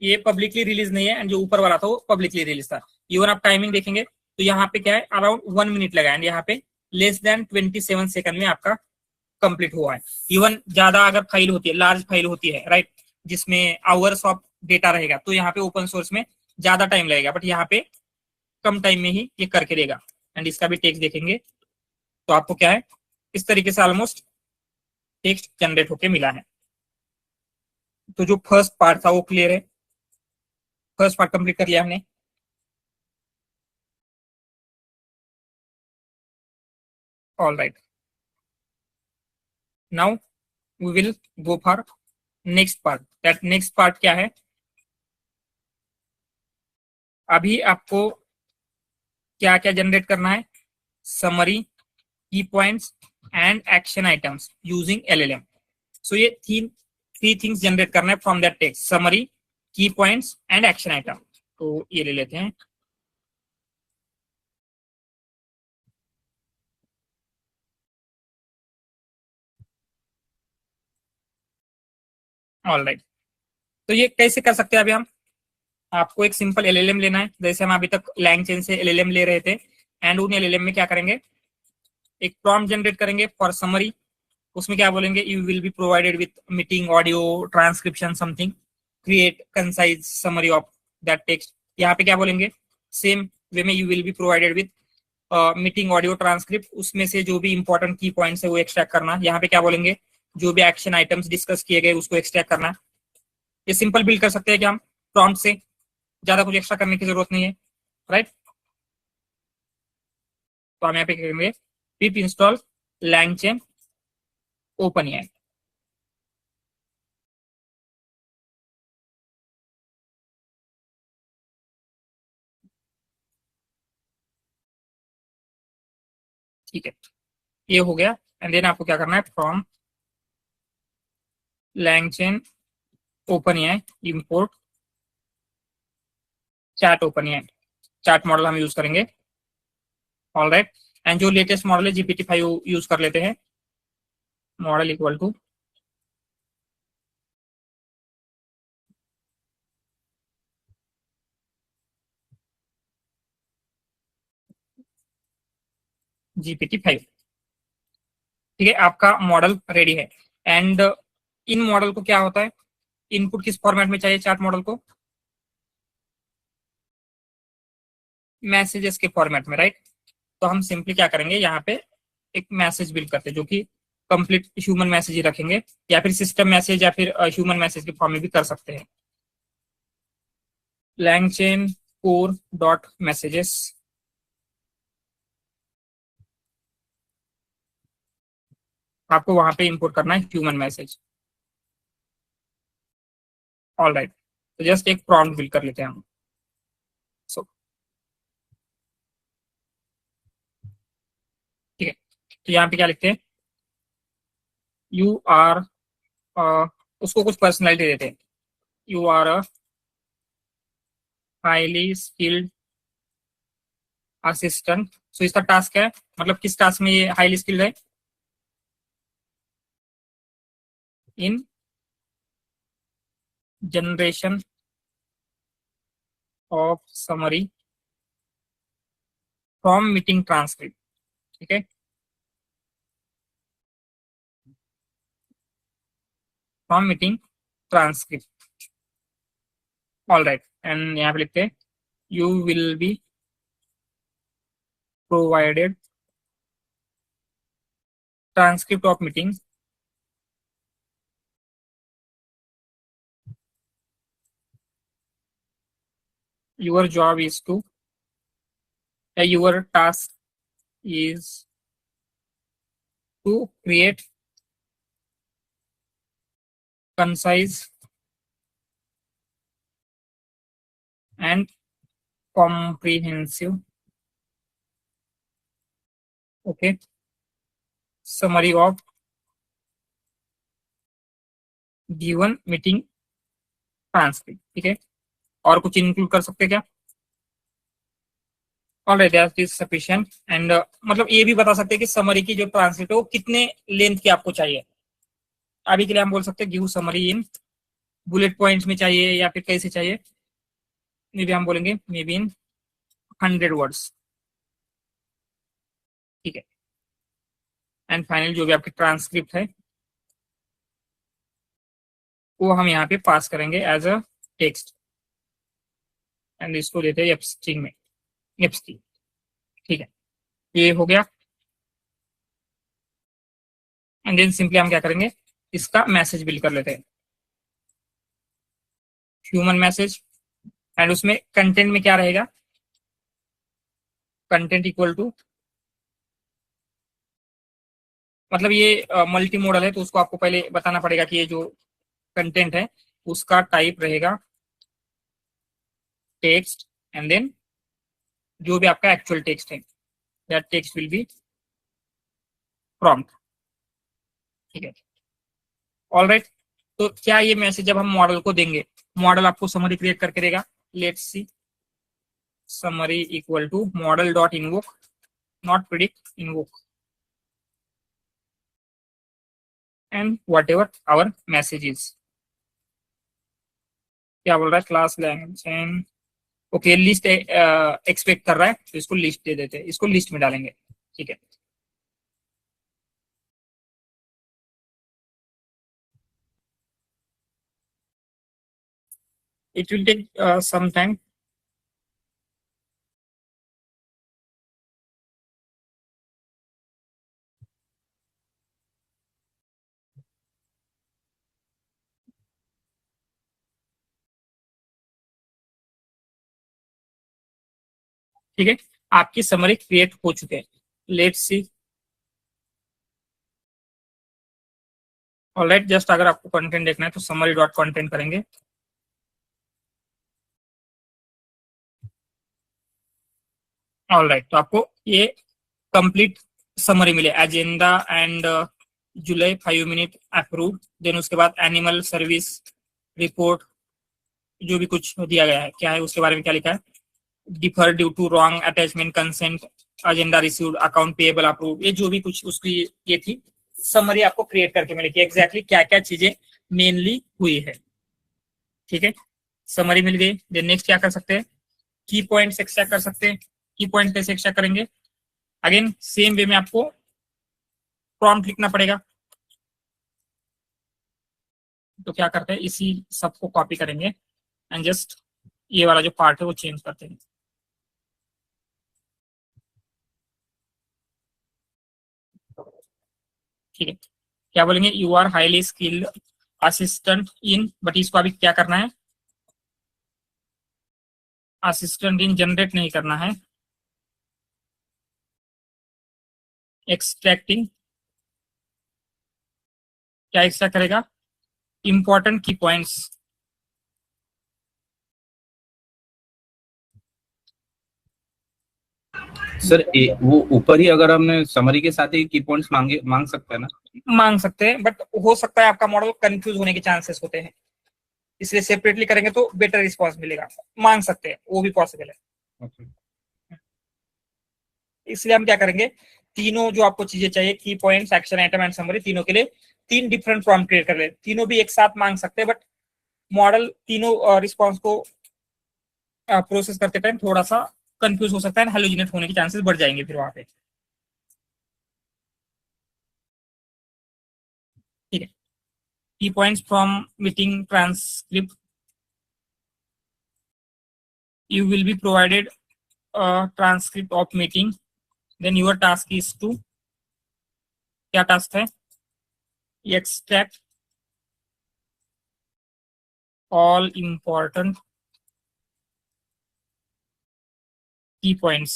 ये पब्लिकली रिलीज नहीं है एंड जो ऊपर वाला था वो पब्लिकली रिलीज था। इवन आप टाइमिंग देखेंगे तो यहाँ पे क्या है, अराउंड 1 मिनट लगा एंड यहाँ पे लेस देन 27 सेकंड में आपका कंप्लीट हुआ है। इवन ज्यादा अगर फाइल होती है, लार्ज फाइल होती है, राइट, जिसमें आवर्स ऑफ डेटा रहेगा, तो यहाँ पे ओपन सोर्स में ज्यादा टाइम लगेगा, बट यहाँ पे कम टाइम में ही ये करके देगा। एंड इसका भी टेक्स्ट देखेंगे तो आपको क्या है, इस तरीके से ऑलमोस्ट टेक्स्ट जनरेट होके मिला है। तो जो फर्स्ट पार्ट था वो क्लियर है, फर्स्ट पार्ट कंप्लीट कर लिया हमने। All right, now we will go for next part. That next part क्या है, अभी आपको क्या क्या जनरेट करना है, summary, key points and action items using LLM. So ये थ्री थिंग्स जनरेट करना है from that text, summary, key points and action item. तो ये ले लेते हैं। ऑल राइट, तो ये कैसे कर सकते हैं अभी हम, आपको एक सिंपल एलएलएम लेना है, जैसे हम अभी तक लैंगचेन से एलएलएम ले रहे थे। एंड उन एलएलएम में क्या करेंगे, एक प्रॉम्प्ट जनरेट करेंगे फॉर समरी। उसमें क्या बोलेंगे, you will be provided with meeting audio transcription something, create concise summary of that text. यहाँ पे क्या बोलेंगे, सेम वे में you will be provided with meeting audio transcript, उसमें से जो भी इंपॉर्टेंट की पॉइंट्स है वो एक्सट्रैक्ट करना। यहाँ पे क्या बोलेंगे, जो भी एक्शन आइटम्स डिस्कस किए गए उसको एक्सट्रैक्ट करना। ये सिंपल बिल्ड कर सकते हैं कि हम प्रॉम्प्ट से, ज्यादा कुछ एक्स्ट्रा करने की जरूरत नहीं है, राइट। तो हम यहाँ पे करेंगे पिप इंस्टॉल लैंगचेन ओपन एआई। ठीक है, ये हो गया। एंड देन आपको क्या करना है, from LangChain open AI import chat open AI, chat model हम यूज करेंगे। ऑल राइट, एंड जो लेटेस्ट मॉडल है GPT-5 यूज कर लेते हैं। Model equal to GPT-5। ठीक है, आपका मॉडल रेडी है। एंड इन मॉडल को क्या होता है, इनपुट किस फॉर्मेट में चाहिए चैट मॉडल को, मैसेजेस के फॉर्मेट में, राइट। तो हम सिंपली क्या करेंगे, यहाँ पे एक मैसेज बिल्ड करते हैं जो कि कंप्लीट ह्यूमन मैसेज ही रखेंगे, या फिर सिस्टम मैसेज या फिर ह्यूमन मैसेज के फॉर्म में भी कर सकते हैं। लैंगचेन कोर डॉट मैसेजेस, आपको वहां पे इंपोर्ट करना है ह्यूमन मैसेज। ऑल राइट, तो जस्ट एक प्रॉम्प्ट फिल कर लेते हैं हम। सो ठीक है, तो यहाँ पे क्या लिखते हैं, यू आर, उसको कुछ पर्सनैलिटी देते हैं, you are a highly skilled assistant. So इसका टास्क है, मतलब किस टास्क में ये हाईली स्किल्ड है, इन generation of summary from meeting transcript. ठीक है, from meeting transcript. All right, and यहाँ पे लिखते हैं you will be provided transcript of meeting your job is to your task is to create concise and comprehensive okay summary of given meeting transcript। ठीक है, और कुछ include कर सकते हैं क्या? Alright, that is sufficient. And मतलब ये भी बता सकते हैं कि समरी की जो ट्रांसलेट है वो कितने लेंथ की आपको चाहिए। अभी के लिए हम बोल सकते हैं give summary in bullet points में चाहिए या फिर कैसे चाहिए, मे बी हम बोलेंगे मे बी इन 100 वर्ड्स। ठीक है, एंड फाइनल जो भी आपकी ट्रांसक्रिप्ट है वो हम यहाँ पे पास करेंगे एज अ टेक्स्ट, एंड इसको देते हैं एफ स्ट्रिंग में, एफ स्ट्रिंग। ठीक है, ये हो गया। एंड देन सिंपली हम क्या करेंगे, इसका मैसेज बिल्ड कर लेते हैं, ह्यूमन मैसेज। एंड उसमें कंटेंट में क्या रहेगा, कंटेंट इक्वल टू, मतलब ये मल्टी मॉडल है तो उसको आपको पहले बताना पड़ेगा कि ये जो कंटेंट है उसका टाइप रहेगा टेक्स्ट, एंड देन जो भी आपका एक्चुअल टेक्स्ट है that text will be prompt. ठीक है, ऑल राइट। तो क्या ये मैसेज जब हम मॉडल को देंगे, मॉडल आपको समरी क्रिएट करके देगा। Let's see, summary equal to model dot invoke, not predict, invoke, and whatever our message is. क्या बोल रहा है, class language and okay list expect कर रहा है तो इसको लिस्ट दे देते हैं, इसको लिस्ट में डालेंगे। ठीक है, it will take some time। ठीक है, आपकी समरी क्रिएट हो चुके हैं। लेट्स सी, ऑलराइट, जस्ट अगर आपको कंटेंट देखना है तो समरी डॉट कंटेंट करेंगे। ऑलराइट, तो आपको ये कंप्लीट समरी मिले, agenda and July 5 minute approve, then उसके बाद एनिमल सर्विस रिपोर्ट, जो भी कुछ दिया गया है क्या है उसके बारे में क्या लिखा है, defer due to wrong attachment consent, agenda received, account payable approve, ये जो भी कुछ उसकी ये थी समरी आपको क्रिएट करके मिली कि एग्जैक्टली क्या क्या चीजें मेनली हुई है। ठीक है, समरी मिल गई। देन नेक्स्ट क्या कर सकते हैं, की पॉइंट्स एक्सट्रैक्ट कर सकते हैं। की पॉइंट कैसे एक्सट्रैक्ट करेंगे, अगेन सेम वे में आपको प्रॉम्प्ट लिखना पड़ेगा। तो क्या करते हैं, इसी सबको कॉपी करेंगे एंड जस्ट ये वाला जो पार्ट है वो चेंज करते हैं। ठीक है, क्या बोलेंगे, you are highly skilled assistant in, but इसको अभी क्या करना है, असिस्टेंट इन जनरेट नहीं करना है, एक्सट्रैक्टिंग, क्या एक्स्ट्रा करेगा, इंपॉर्टेंट की पॉइंट्स सर वो ऊपर ही अगर हमने समरी के साथ ही की पॉइंट्स मांग सकते हैं ना? मांग सकते हैं, बट हो सकता है आपका मॉडल कंफ्यूज होने के चांसेस होते हैं, इसलिए सेपरेटली करेंगे तो बेटर रिस्पॉन्स मिलेगा। मांग सकते हैं, वो भी पॉसिबल है। Okay. इसलिए हम क्या करेंगे, तीनों जो आपको चीजें चाहिए, की points, action item and summary, तीनों के लिए 3 डिफरेंट फॉर्म क्रिएट कर ले। तीनों भी एक साथ मांग सकते हैं, बट मॉडल तीनों रिस्पॉन्स को प्रोसेस करते टाइम थोड़ा सा कंफ्यूज हो सकता है, हेलोजिनेट होने के चांसेस बढ़ जाएंगे फिर वहां पे। ठीक है, की points from meeting transcript, you will be provided a transcript of meeting, then your task is to, क्या टास्क है, extract all important key points।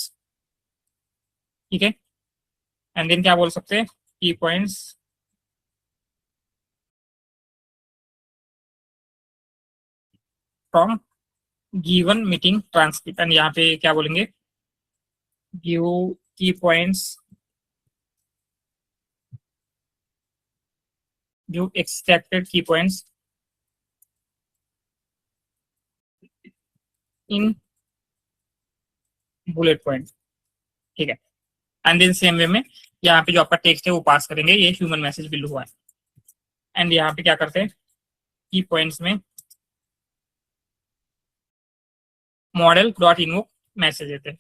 ठीक है, एंड देन क्या बोल सकते हैं, की points from given meeting transcript, and यहाँ पे क्या बोलेंगे, गिव की पॉइंट्स, जो एक्सट्रैक्टेड की पॉइंट्स इन बुलेट पॉइंट। ठीक है, एंड देन सेम वे में यहाँ पे जो आपका टेक्स्ट है वो पास करेंगे, ये ह्यूमन मैसेज बिल्ड हुआ है। एंड यहाँ पे क्या करते हैं, की पॉइंट्स में मॉडल डॉट इनवोक मैसेज देते हैं।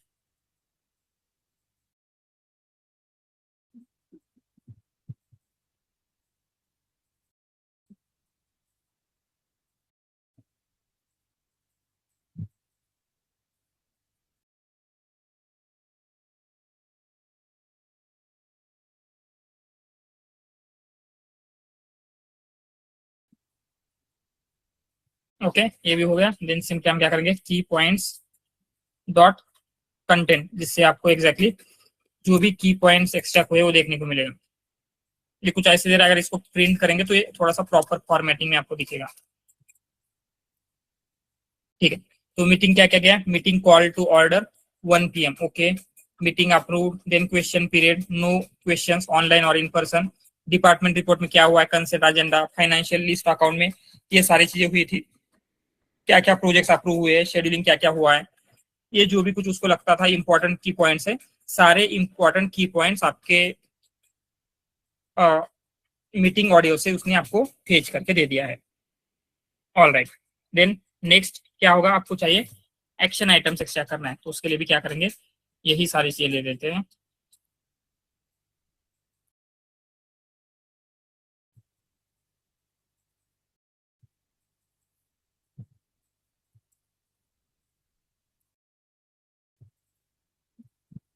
ओके, ये भी हो गया। देन सिंपली हम क्या करेंगे, की पॉइंट्स डॉट कंटेंट, जिससे आपको एग्जैक्टली जो भी की पॉइंट्स एक्स्ट्रा हुए वो देखने को मिलेगा। ये कुछ ऐसे दे रहा है, अगर इसको प्रिंट करेंगे तो ये थोड़ा सा प्रॉपर फॉर्मेटिंग में आपको दिखेगा। ठीक है, तो मीटिंग क्या क्या गया, meeting call to order 1 PM, okay, meeting approved, then question period, no questions, online और इन पर्सन, डिपार्टमेंट रिपोर्ट में क्या हुआ है, consent agenda, financial list account में ये सारी चीजें हुई थी, क्या क्या प्रोजेक्ट्स अप्रूव हुए, शेड्यूलिंग क्या क्या हुआ है, ये जो भी कुछ उसको लगता था इंपॉर्टेंट की पॉइंट्स है, सारे इंपॉर्टेंट की पॉइंट्स आपके मीटिंग ऑडियो से उसने आपको भेज करके दे दिया है। ऑल राइट, देन नेक्स्ट क्या होगा, आपको चाहिए एक्शन आइटम्स एक्स्ट्रा करना है, तो उसके लिए भी क्या करेंगे, यही सारी चीजें ले लेते हैं।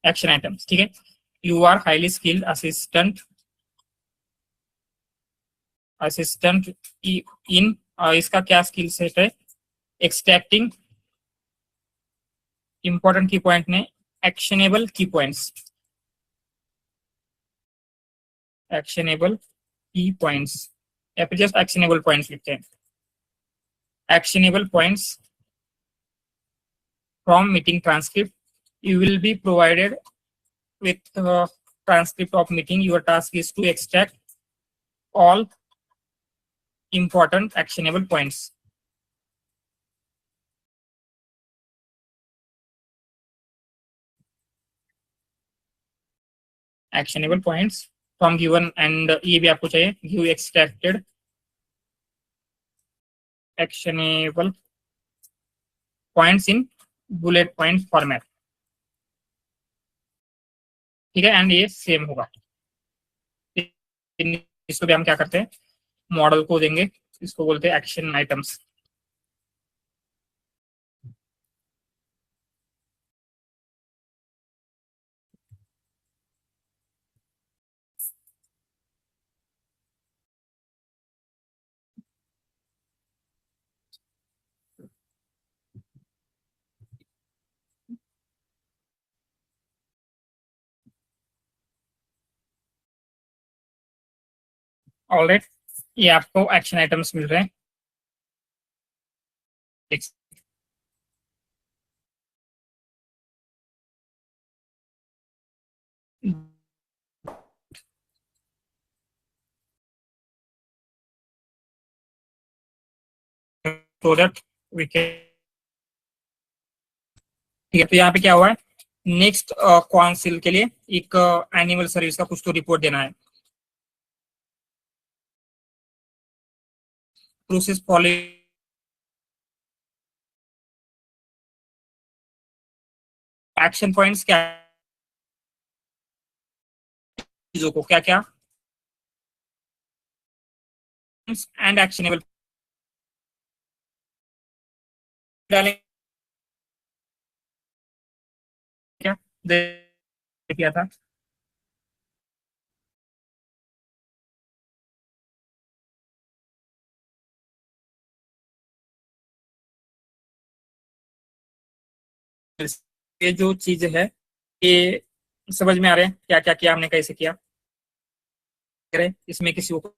एक्शन आइटम्स, ठीक है, you are highly skilled assistant in, इसका क्या स्किल सेट है, एक्सट्रैक्टिंग इंपॉर्टेंट की पॉइंट ने actionable key points, actionable key points, या फिर जस्ट एक्शनेबल पॉइंट्स लिखते हैं, actionable points from meeting transcript, you will be provided with transcript of meeting, your task is to extract all important actionable points। actionable points from given, and ये भी आपको चाहिए, give extracted actionable points in bullet point format। ठीक है, and ये same होगा। इसको भी हम क्या करते हैं, मॉडल को देंगे, इसको बोलते हैं एक्शन आइटम्स। ऑलराइट, ये आपको एक्शन आइटम्स मिल रहे हैं। so that we can, ठीक है। तो यहाँ पे क्या हुआ है, नेक्स्ट काउंसिल के लिए एक एनुअल सर्विस का कुछ तो रिपोर्ट देना है। प्रोसेस फॉलो, एक्शन पॉइंट्स क्या, चीजों को क्या क्या एंड एक्शनेबल डालें, क्या किया था। ये जो चीज है ये समझ में आ रहे हैं क्या क्या किया हमने, कैसे किया, इसमें किसी को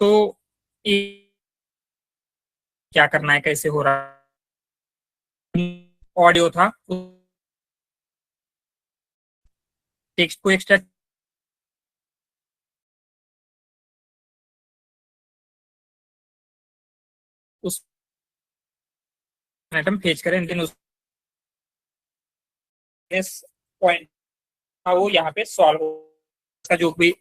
तो ये क्या करना है, कैसे हो रहा है, ऑडियो था टेक्स्ट को एक्सट्रैक्ट, उस आइटम फेच करें, देन उस पॉइंट था वो यहाँ पे सॉल्व हो, उसका जो भी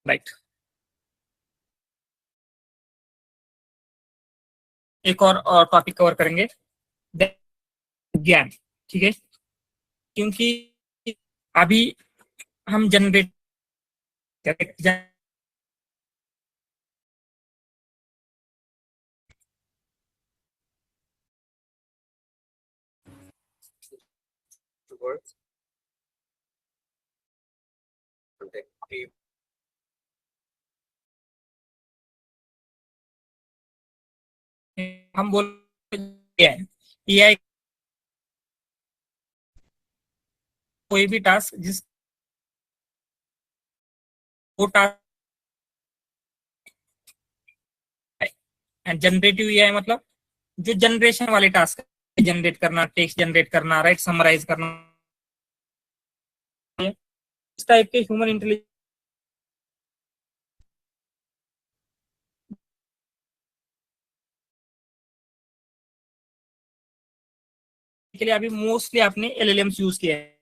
राइट। एक और टॉपिक कवर करेंगे, ज्ञान, ठीक है। क्योंकि अभी हम जनरेट towards protective हम बोल एआई कोई भी टास्क जिस वो टास्क जनरेटिव एआई मतलब जो जनरेशन वाले टास्क, जनरेट करना, टेक्स्ट जनरेट करना, राइट, समराइज करना, इस टाइप के ह्यूमन इंटेलिजेंस के लिए अभी मोस्टली आपने एलएलएम्स यूज किया है,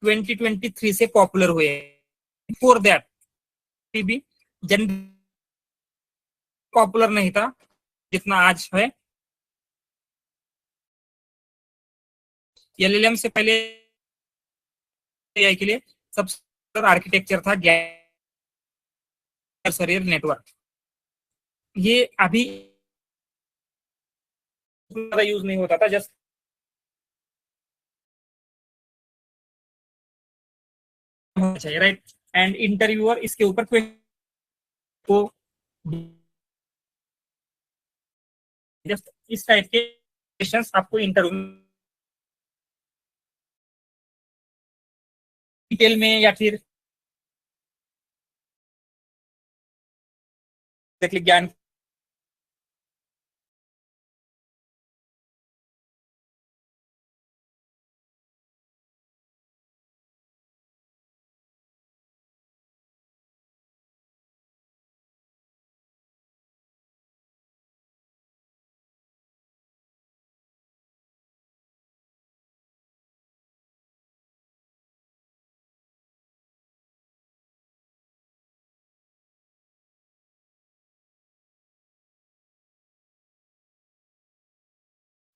2023 से पॉपुलर हुए हैं। बिफोर दैट भी जन पॉपुलर नहीं था जितना आज है। एलएलएम से पहले एआई के लिए सबसे आर्किटेक्चर था गैर नेटवर्क, ये अभी ज्यादा यूज नहीं होता था, जस्ट होना चाहिए, राइट। एंड इंटरव्यूअर इसके ऊपर को जस्ट इस टाइप के क्वेश्चंस आपको इंटरव्यू डिटेल में या फिर ज्ञान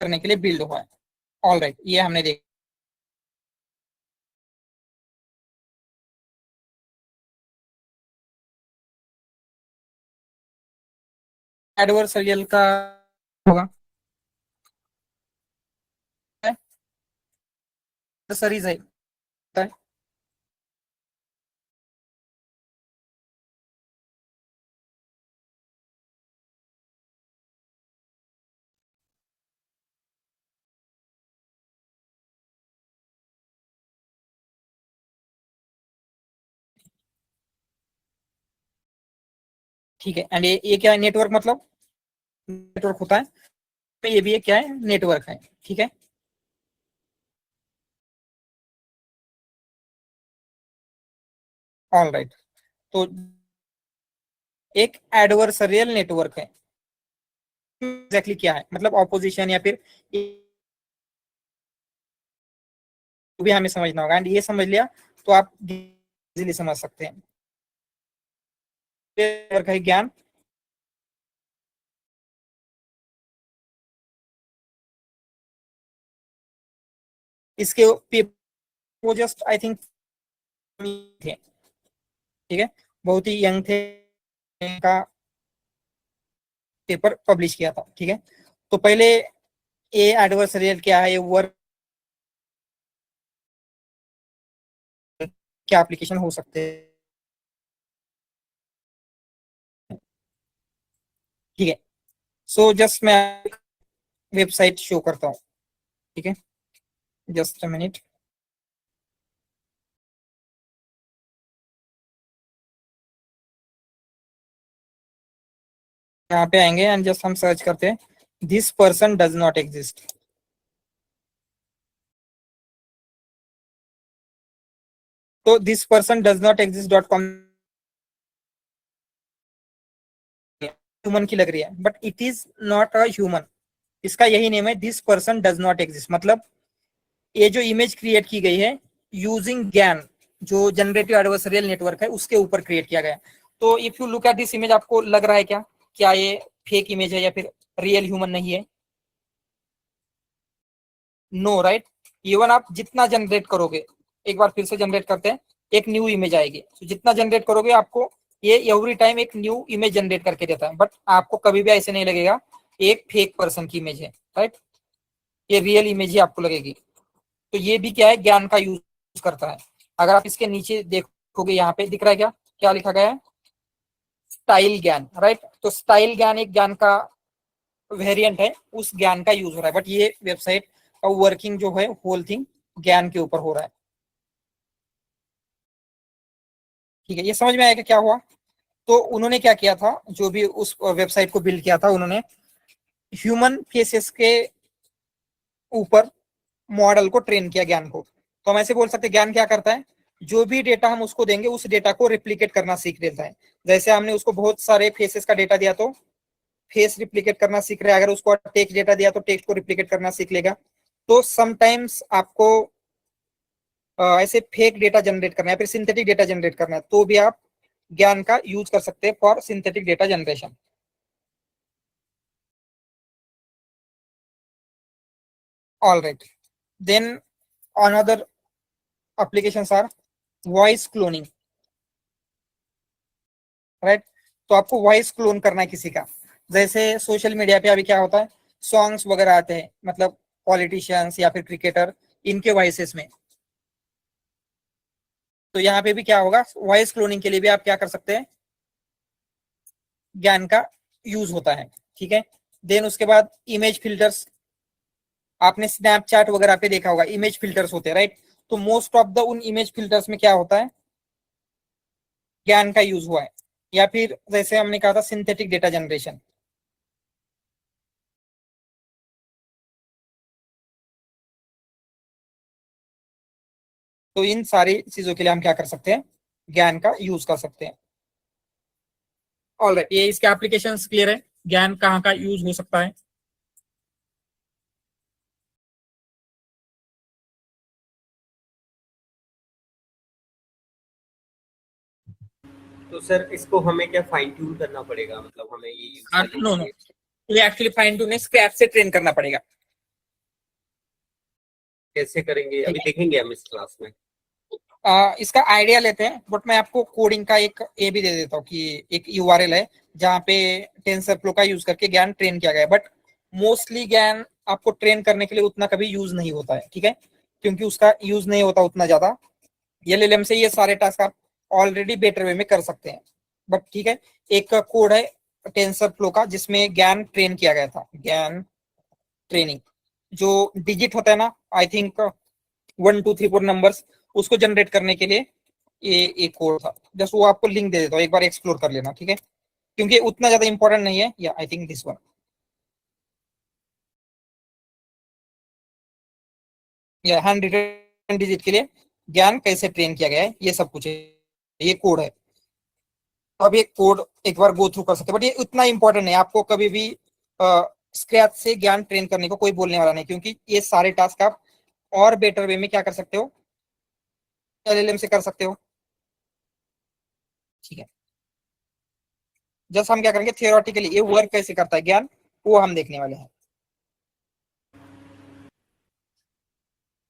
करने के लिए बिल्ड हुआ है। ऑल राइट, ये हमने देखा। एडवर्सरियल का होगा एडवर्सरीज है ठीक है। एंड ये क्या है, नेटवर्क मतलब नेटवर्क होता है, तो ये भी एक क्या है, नेटवर्क है। ठीक है, ऑल राइट। तो एक एडवर्सरियल नेटवर्क है, एग्जैक्टली क्या है, मतलब ऑपोजिशन या फिर भी हमें समझना होगा। एंड ये समझ लिया तो आप इजीली समझ सकते हैं। नेटवर्क है ज्ञान, इसके वो जस्ट आई थिंक थे, ठीक है, बहुत ही यंग थे, का पेपर पब्लिश किया था। ठीक है, तो पहले ये एडवर्सरियल क्या है, ये वर्क क्या एप्लीकेशन हो सकते हैं। ठीक है, सो जस्ट मैं वेबसाइट शो करता हूँ। ठीक है, जस्ट अ मिनट। यहाँ पे आएंगे एंड जस्ट हम सर्च करते हैं this person does not exist. तो this person does not exist .com human की लग रही है, but it is not a human. इसका यही नेम है, this person does not exist. मतलब ये जो इमेज क्रिएट की गई है यूजिंग ज्ञान, जो जनरेटिव एडवर्सरियल नेटवर्क है उसके ऊपर क्रिएट किया गया है। तो if you look at this image, आपको लग रहा है क्या, क्या ये फेक इमेज है या फिर रियल ह्यूमन नहीं है? No, right. इवन आप जितना जनरेट करोगे, एक बार फिर से जनरेट करते हैं, एक न्यू इमेज आएगी। तो जितना जनरेट करोगे आपको ये एवरी टाइम एक न्यू इमेज जनरेट करके देता है, बट आपको कभी भी ऐसे नहीं लगेगा एक फेक पर्सन की इमेज है, राइट। ये रियल इमेज ही आपको लगेगी। तो ये भी क्या है, ज्ञान का यूज करता है। अगर आप इसके नीचे देखोगे, यहाँ पे दिख रहा है क्या, क्या लिखा गया है, स्टाइल ज्ञान, राइट। तो स्टाइल ज्ञान एक ज्ञान का वेरिएंट है, उस ज्ञान का यूज हो रहा है, बट ये वेबसाइट का वर्किंग जो है होल थिंग ज्ञान के ऊपर हो रहा है। ठीक है, ये समझ में आएगा क्या हुआ? तो उन्होंने क्या किया था, जो भी उस वेबसाइट को बिल्ड किया था, उन्होंने ह्यूमन फेसेस के ऊपर मॉडल को ट्रेन किया, ज्ञान को। तो हम ऐसे बोल सकते हैं ज्ञान क्या करता है, जो भी डेटा हम उसको देंगे उस डेटा को रिप्लिकेट करना सीख लेता है। जैसे हमने उसको बहुत सारे फेसेस का डेटा दिया तो फेस रिप्लिकेट करना सीख रहा है, अगर उसको टेक्स्ट डेटा दिया तो टेक्स्ट को रिप्लिकेट करना सीख लेगा। तो समटाइम्स आपको ऐसे फेक डेटा जनरेट करना है, फिर सिंथेटिक डेटा जनरेट करना है, तो भी आप ज्ञान का यूज कर सकते हैं for synthetic data generation. All right, then another applications are voice cloning, right. तो आपको वॉइस क्लोन करना है किसी का। जैसे सोशल मीडिया पे अभी क्या होता है, सॉन्ग्स वगैरह आते हैं, मतलब पॉलिटिशियंस या फिर क्रिकेटर, इनके वॉइसेस में। तो यहाँ पे भी क्या होगा, वॉइस क्लोनिंग के लिए भी आप क्या कर सकते हैं, ज्ञान का यूज होता है। ठीक है, देन उसके बाद इमेज फिल्टर्स, आपने स्नैपचैट वगैरह पे देखा होगा इमेज फिल्टर्स होते हैं, राइट। तो मोस्ट ऑफ द उन इमेज फिल्टर्स में क्या होता है, ज्ञान का यूज हुआ है। या फिर जैसे हमने कहा था सिंथेटिक डेटा जनरेशन, तो इन सारी चीजों के लिए हम क्या कर सकते हैं, ज्ञान का यूज कर सकते हैं। ऑलराइट, ये इसके एप्लीकेशंस क्लियर है, ज्ञान कहाँ का यूज हो सकता है। तो सर इसको हमें क्या फाइन ट्यून करना पड़ेगा, मतलब हमें ये यूज करने नो के नो, लिए ये एक्चुअली फाइन टूने स्क्रैच से ट्रेन करना पड़ेगा। कैसे करेंगे, अभी देखेंगे हम इस क्लास में। इसका आइडिया लेते हैं, बट मैं आपको कोडिंग का एक ये भी दे देता हूँ कि एक यूआरएल है जहाँ पे टेंसरफ्लो का यूज करके ज्ञान ट्रेन किया गया है, बट मोस्टली ज्ञान आपको ट्रेन करने के लिए उतना कभी यूज नहीं होता है, ठीक है, क्योंकि उसका यूज नहीं होता उतना ज्यादा। एलएलएम से ये सारे टास्क आप ऑलरेडी बेटर वे में कर सकते हैं, बट ठीक है, एक कोड है टेंसरफ्लो का जिसमें ज्ञान ट्रेन किया गया था। ज्ञान ट्रेनिंग, जो डिजिट होता है ना, आई थिंक 1 2 3 4 नंबर्स, उसको जनरेट करने के लिए ये एक कोड था। जस्ट वो आपको लिंक दे देता हूँ, एक बार एक्सप्लोर कर लेना, ठीक है। क्योंकि उतना ज्यादा इंपॉर्टेंट नहीं है। या आई थिंक दिस वन, या हैंड रिटन डिजिट के लिए ज्ञान कैसे ट्रेन किया गया है, ये सब कुछ है, ये कोड है। तो अब ये कोड एक बार गो थ्रू कर सकते हैं, बट ये उतना इंपॉर्टेंट नहीं। आपको कभी भी स्क्रैच से ज्ञान ट्रेन करने को कोई बोलने वाला नहीं, क्योंकि ये सारे टास्क आप और बेटर वे में क्या कर सकते हो, एलएलएम से कर सकते हो। ठीक है, जस्ट हम क्या करेंगे, थियोरेटिकली ये वर्क कैसे करता है ज्ञान, वो हम देखने वाले हैं।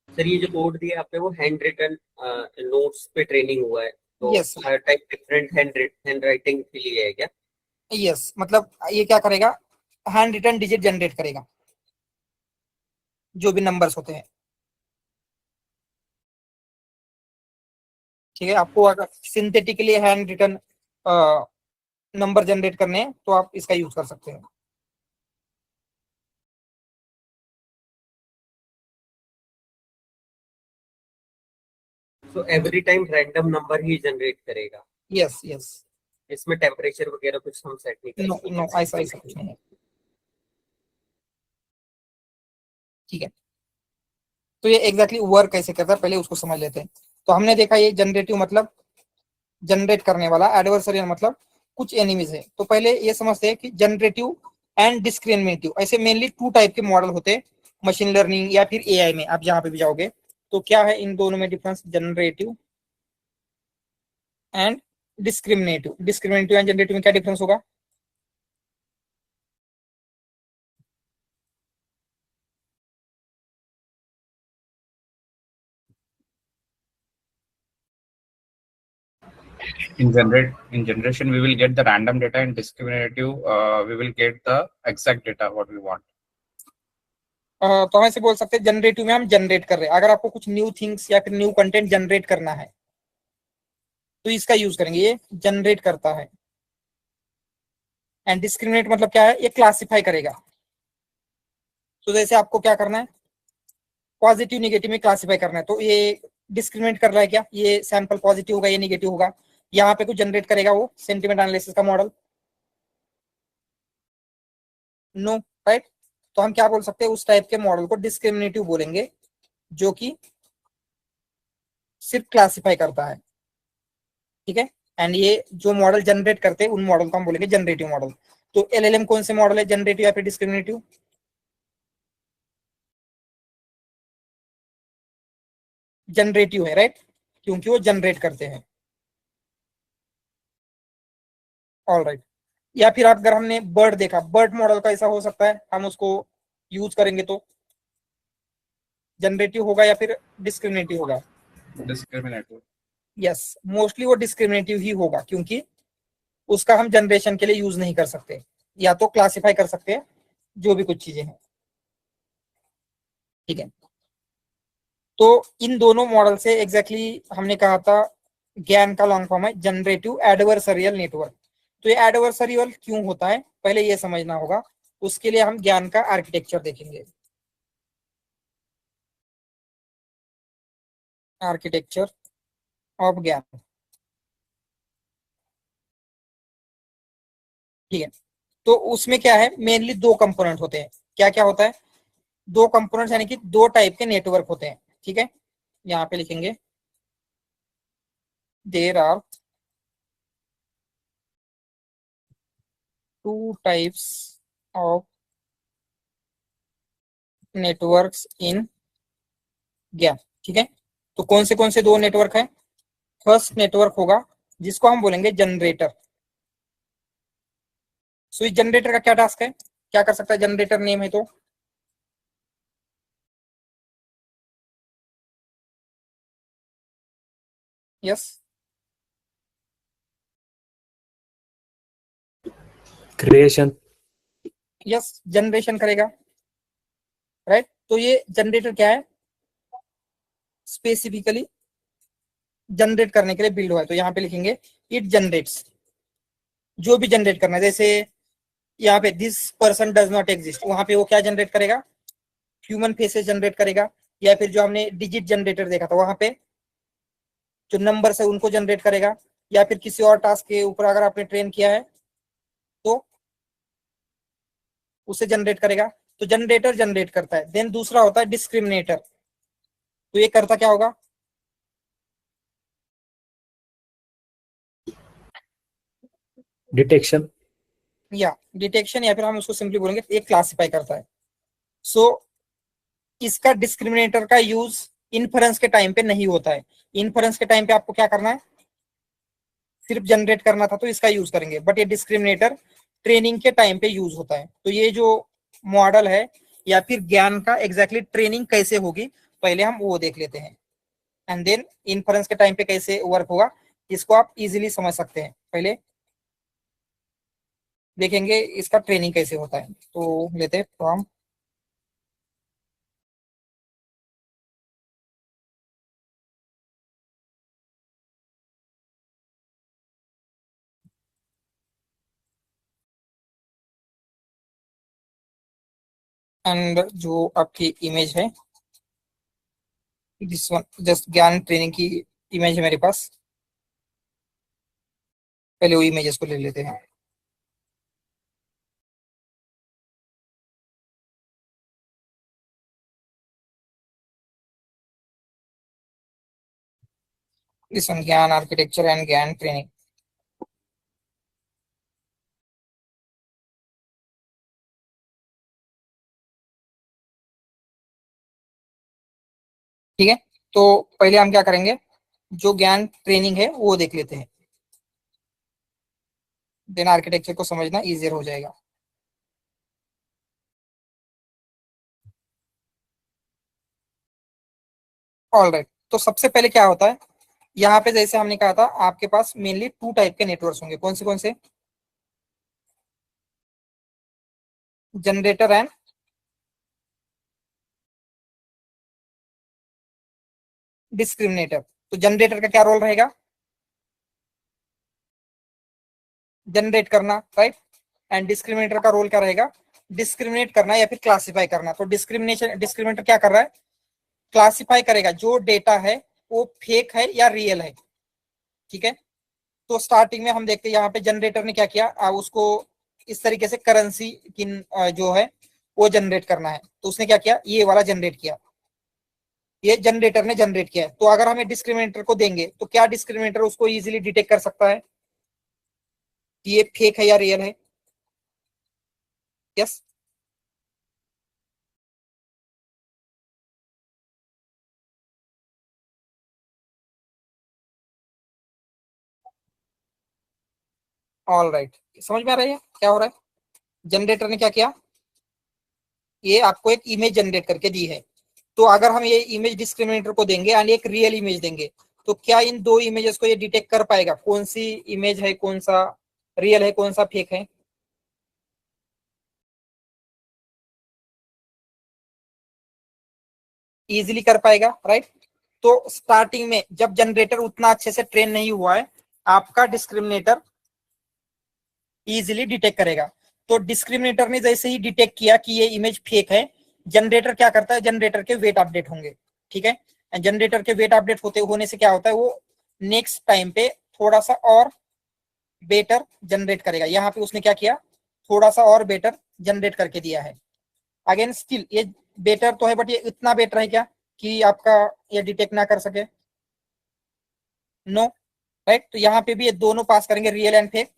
सर ये जो कोड दिया आपने वो हैंड रिटन नोट्स पे ट्रेनिंग हुआ है, तो Yes. हर टाइप डिफरेंट हैंड राइटिंग के लिए है क्या? यस, मतलब ये क्या करेगा, हैंड रिटन डिजिट जनरेट करेगा, जो भी नंबर्स होते हैं। ठीक है, आपको अगर synthetically handwritten number generate करने हैं तो आप इसका यूज कर सकते हैं। तो एवरी टाइम रैंडम नंबर ही जनरेट करेगा? यस यस, इसमें टेम्परेचर वगैरह कुछ हम सेट नहीं कर नो सकते? नो, ऐसा ऐसा कुछ नहीं है। ठीक है, तो ये एग्जैक्टली वर्क कैसे करता है पहले उसको समझ लेते हैं। तो हमने देखा ये जनरेटिव मतलब जनरेट करने वाला, एडवर्सरियल मतलब कुछ एनिमीज है। तो पहले ये समझते हैं कि जनरेटिव एंड डिस्क्रिमिनेटिव, ऐसे मेनली टू टाइप के मॉडल होते हैं मशीन लर्निंग या फिर एआई में, आप जहां पे भी जाओगे। तो क्या है इन दोनों में difference, generative and discriminative. Discriminative and generative में क्या डिफरेंस होगा, In generation, we will get the random data. In discriminative, we will get the exact data what we want. तो हम ऐसे बोल सकते हैं जनरेटिव में हम जनरेट कर रहे हैं, अगर आपको कुछ न्यू थिंग्स या फिर न्यू कंटेंट जनरेट करना है तो इसका यूज करेंगे, ये जनरेट करता है। एंड डिस्क्रिमिनेट मतलब क्या है, ये क्लासिफाई करेगा। तो जैसे आपको क्या करना है, पॉजिटिव निगेटिव में क्लासिफाई करना है, तो ये डिस्क्रिमिनेट कर रहा है क्या, ये सैंपल पॉजिटिव होगा ये निगेटिव होगा। यहाँ पे कुछ जनरेट करेगा वो सेंटिमेंट एनालिसिस का मॉडल, नो, राइट। तो हम क्या बोल सकते हैं, उस टाइप के मॉडल को डिस्क्रिमिनेटिव बोलेंगे, जो कि सिर्फ क्लासिफाई करता है। ठीक है, एंड ये जो मॉडल जनरेट करते हैं उन मॉडल को हम बोलेंगे जनरेटिव मॉडल। तो एलएलएम कौन से मॉडल है, जनरेटिव या फिर डिस्क्रिमिनेटिव, जनरेटिव है, राइट, क्योंकि वो जनरेट करते हैं। ऑल राइट, या फिर आप अगर हमने बर्ड देखा, बर्ड मॉडल का ऐसा हो सकता है, हम उसको यूज करेंगे तो जनरेटिव होगा या फिर डिस्क्रिमिनेटिव होगा। Discriminative. यस, मोस्टली वो डिस्क्रिमिनेटिव ही होगा, क्योंकि उसका हम जनरेशन के लिए यूज नहीं कर सकते, या तो क्लासिफाई कर सकते हैं जो भी कुछ चीजें हैं। ठीक है, तो इन दोनों मॉडल से एग्जैक्टली हमने कहा था ज्ञान का लॉन्ग फॉर्म है जनरेटिव एडवर्सरियल नेटवर्क। तो ये एडवर्सरियल क्यों होता है पहले ये समझना होगा, उसके लिए हम ज्ञान का आर्किटेक्चर देखेंगे। आर्किटेक्चर ऑफ ज्ञान, ठीक है। तो उसमें क्या है, मेनली दो कंपोनेंट होते हैं। क्या क्या होता है, दो कंपोनेंट्स यानी कि दो टाइप के नेटवर्क होते हैं। ठीक है, यहाँ पे लिखेंगे there are two types of networks in GAN. ठीक है, तो कौन से दो नेटवर्क है, फर्स्ट नेटवर्क होगा जिसको हम बोलेंगे जनरेटर। सो इस जनरेटर का क्या टास्क है, क्या कर सकता है, जनरेटर नेम है तो यस, क्रिएशन, यस जनरेशन करेगा, राइट। तो ये जनरेटर क्या है, स्पेसिफिकली जनरेट करने के लिए बिल्ड हुआ है। तो यहाँ पे लिखेंगे इट जनरेट्स, जो भी जनरेट करना है। जैसे यहाँ पे this person does not exist, वहां पे वो क्या जनरेट करेगा, ह्यूमन फेसेस जनरेट करेगा। या फिर जो हमने डिजिट जनरेटर देखा था वहां पे जो नंबर्स है उनको जनरेट करेगा। या फिर किसी और टास्क के ऊपर अगर आपने ट्रेन किया है तो उसे जनरेट करेगा। तो जनरेटर जनरेट करता है। देन दूसरा होता है डिस्क्रिमिनेटर। तो ये करता क्या होगा, डिटेक्शन, या डिटेक्शन, या फिर हम उसको सिंपली बोलेंगे एक क्लासिफाई करता है। सो इसका डिस्क्रिमिनेटर का यूज इन्फरेंस के टाइम पे नहीं होता है। इन्फरेंस के टाइम पे आपको क्या करना है, सिर्फ जनरेट करना था तो इसका यूज करेंगे, बट ये डिस्क्रिमिनेटर ट्रेनिंग के टाइम पे यूज होता है। तो ये जो मॉडल है या फिर ज्ञान का एग्जैक्टली ट्रेनिंग कैसे होगी, पहले हम वो देख लेते हैं, एंड देन इन्फरेंस के टाइम पे कैसे वर्क होगा इसको आप इजीली समझ सकते हैं। पहले देखेंगे इसका ट्रेनिंग कैसे होता है। तो लेते हैं फ्रॉम एंड जो आपकी इमेज है, दिस वन जस्ट ज्ञान ट्रेनिंग की इमेज है मेरे पास। पहले वो इमेजेस को ले लेते हैं। दिस वन ज्ञान आर्किटेक्चर एंड ज्ञान ट्रेनिंग। ठीक है, तो पहले हम क्या करेंगे, जो ज्ञान ट्रेनिंग है वो देख लेते हैं, देन आर्किटेक्चर को समझना इजियर हो जाएगा। ऑल राइट, तो सबसे पहले क्या होता है, यहाँ पे जैसे हमने कहा था आपके पास मेनली टू टाइप के नेटवर्क्स होंगे। कौन से जनरेटर एंड डिस्क्रिमिनेटर। तो जनरेटर का क्या रोल रहेगा, जनरेट करना, राइट। एंड डिस्क्रिमिनेटर का रोल क्या रहेगा, डिस्क्रिमिनेट करना या फिर क्लासिफाई करना। तो डिस्क्रिमिनेटर क्या कर रहा है, क्लासिफाई करेगा जो डेटा है वो फेक है या रियल है। ठीक है, तो स्टार्टिंग में हम देखते हैं यहाँ पे जनरेटर ने क्या किया, उसको इस तरीके से करेंसी की जो है वो जनरेट करना है। तो उसने क्या किया, ये वाला जनरेट किया, ये जनरेटर ने जनरेट किया है। तो अगर हमें डिस्क्रिमिनेटर को देंगे तो क्या डिस्क्रिमिनेटर उसको इजीली डिटेक्ट कर सकता है कि ये फेक है या रियल है। यस, ऑल राइट, समझ में आ रहा है क्या हो रहा है। जनरेटर ने क्या किया, ये आपको एक इमेज जनरेट करके दी है। तो अगर हम ये इमेज डिस्क्रिमिनेटर को देंगे एंड एक रियल इमेज देंगे, तो क्या इन दो इमेजेस को ये डिटेक्ट कर पाएगा कौन सी इमेज है, कौन सा रियल है, कौन सा फेक है। इजीली कर पाएगा, राइट। तो स्टार्टिंग में जब जनरेटर उतना अच्छे से ट्रेन नहीं हुआ है, आपका डिस्क्रिमिनेटर इजीली डिटेक्ट करेगा। तो डिस्क्रिमिनेटर ने जैसे ही डिटेक्ट किया कि ये इमेज फेक है, जनरेटर क्या करता है, जनरेटर के वेट अपडेट होंगे। ठीक है, जनरेटर के वेट अपडेट होने से क्या होता है, वो नेक्स्ट टाइम पे थोड़ा सा और बेटर जनरेट करेगा। यहाँ पे उसने क्या किया, थोड़ा सा और बेटर जनरेट करके दिया है। अगेन स्टिल ये बेटर तो है, बट ये इतना बेटर है क्या कि आपका ये डिटेक्ट ना कर सके, नो, राइट। तो यहाँ पे भी ये दोनों पास करेंगे, रियल एंड फेक।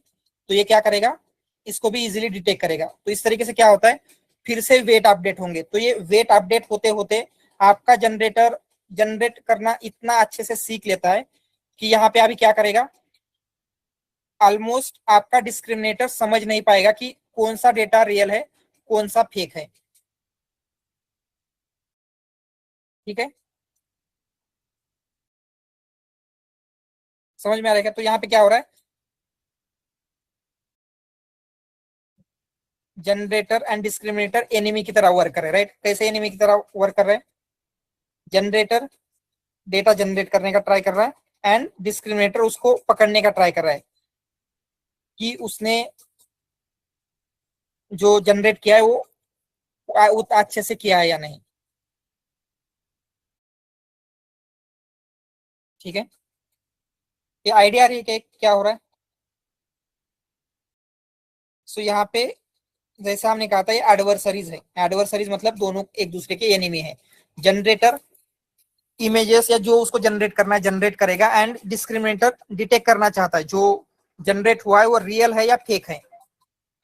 तो ये क्या करेगा, इसको भी इजीली डिटेक्ट करेगा। तो इस तरीके से क्या होता है, फिर से वेट अपडेट होंगे। तो ये वेट अपडेट होते होते आपका जनरेटर जनरेट करना इतना अच्छे से सीख लेता है कि यहाँ पे अभी क्या करेगा, ऑलमोस्ट आपका डिस्क्रिमिनेटर समझ नहीं पाएगा कि कौन सा डेटा रियल है, कौन सा फेक है। ठीक है, समझ में आ रहा है। तो यहाँ पे क्या हो रहा है, जनरेटर एंड डिस्क्रिमिनेटर एनिमी की तरह वर्क कर रहे हैं, राइट। कैसे एनिमी की तरह वर्क कर रहे हैं, जनरेटर डेटा जनरेट करने का ट्राई कर रहा है एंड डिस्क्रिमिनेटर उसको पकड़ने का ट्राई कर रहा है कि उसने जो जनरेट किया है वो उतना अच्छे से किया है या नहीं। ठीक है, ये आइडिया आ रही है कि क्या हो रहा है। सो यहाँ पे जैसा हमने कहा था ये एडवर्सरीज है। एडवर्सरीज मतलब दोनों एक दूसरे के एनिमी है। जनरेटर इमेजेस या जो उसको जनरेट करना है जनरेट करेगा, एंड डिस्क्रिमिनेटर डिटेक्ट करना चाहता है जो जनरेट हुआ है वो रियल है या फेक है।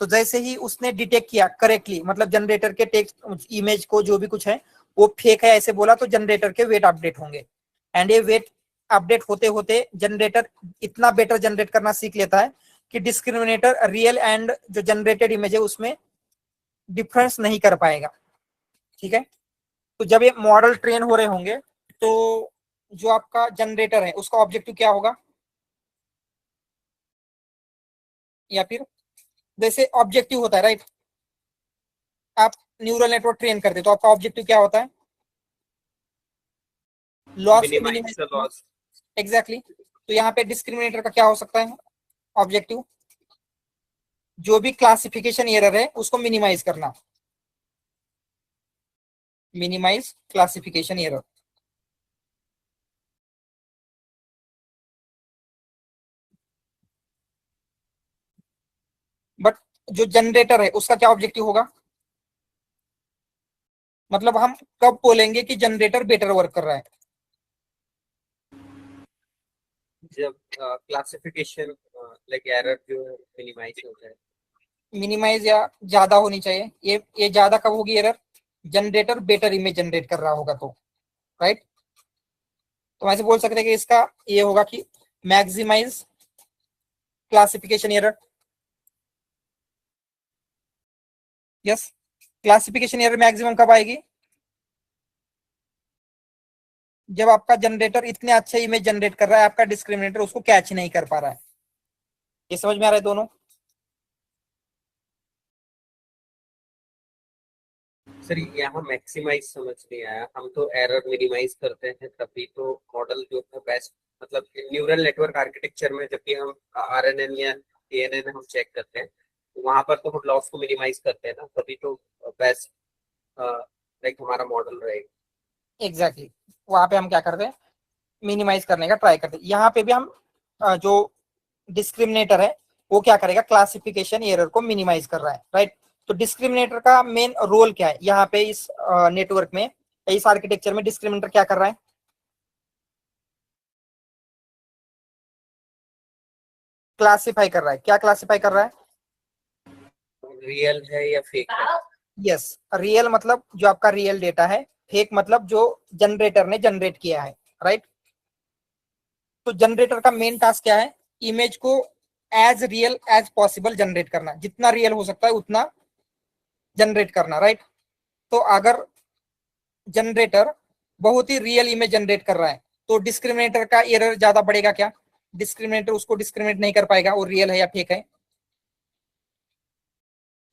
तो जैसे ही उसने डिटेक्ट किया करेक्टली, मतलब जनरेटर के टेक्स्ट इमेज को जो भी कुछ है वो फेक है ऐसे बोला, तो जनरेटर के वेट अपडेट होंगे। एंड ये वेट अपडेट होते होते जनरेटर इतना बेटर जनरेट करना सीख लेता है कि डिस्क्रिमिनेटर रियल एंड जो जनरेटेड इमेज है उसमें डिफरेंस नहीं कर पाएगा। ठीक है, तो जब ये मॉडल ट्रेन हो रहे होंगे तो जो आपका जनरेटर है उसका ऑब्जेक्टिव क्या होगा, या फिर जैसे ऑब्जेक्टिव होता है राइट, आप न्यूरल नेटवर्क ट्रेन करते तो आपका ऑब्जेक्टिव क्या होता है, लॉस को Minimize मिनिमाइज the करना। loss. एग्जैक्टली तो यहाँ पे डिस्क्रिमिनेटर का क्या हो सकता है ऑब्जेक्टिव, जो भी क्लासिफिकेशन एरर है उसको मिनिमाइज करना, मिनिमाइज क्लासिफिकेशन एरर। बट जो जनरेटर है उसका क्या ऑब्जेक्टिव होगा, मतलब हम कब बोलेंगे कि जनरेटर बेटर वर्क कर रहा है, जब क्लासिफिकेशन लाइक एरर जो मिनिमाइज हो जाए. मिनिमाइज या ज्यादा होनी चाहिए। ये ज्यादा कब होगी error, generator better image generate कर रहा होगा तो, राइट। तो ऐसे बोल सकते हैं कि इसका ये होगा कि maximise classification error. Yes, classification error maximum कब आएगी, जब आपका जनरेटर इतने अच्छे इमेज जनरेट कर रहा है, आपका डिस्क्रिमिनेटर उसको कैच नहीं कर पा रहा है। ये समझ में आ रहा है दोनों। सर यहाँ मैक्सिमाइज समझ नहीं आया, हम तो एरर मिनिमाइज करते हैं तभी तो मॉडल जो है बेस्ट, मतलब न्यूरल नेटवर्क आर्किटेक्चर में जब भी हम आरएनएन या एएनएन हम चेक करते हैं वहां पर तो हम लॉस को मिनिमाइज करते हैं ना, तभी तो बेस्ट लाइक हमारा मॉडल रहेगा. एग्जैक्टली वहां पे हम क्या करते हैं, मिनिमाइज करने का ट्राई करते हैं। यहाँ पे भी हम जो डिस्क्रिमिनेटर है वो क्या करेगा, क्लासिफिकेशन एरर को मिनिमाइज कर रहा है, राइट। तो डिस्क्रिमिनेटर का मेन रोल क्या है यहाँ पे इस नेटवर्क में, इस आर्किटेक्चर में डिस्क्रिमिनेटर क्या कर रहा है, क्लासिफाई कर रहा है। क्या क्लासिफाई कर रहा है, रियल है या फेक है. यस, रियल मतलब जो आपका रियल डेटा है, फेक मतलब जो जनरेटर ने जनरेट किया है, राइट। तो जनरेटर का मेन टास्क क्या है, इमेज को as real as possible generate करना, जितना रियल हो सकता है उतना जनरेट करना, राइट। तो अगर जनरेटर बहुत ही रियल इमेज जनरेट कर रहा है तो डिस्क्रिमिनेटर का एरर ज्यादा बढ़ेगा क्या, डिस्क्रिमिनेटर उसको डिस्क्रिमिनेट नहीं कर पाएगा वो रियल है या फेक है।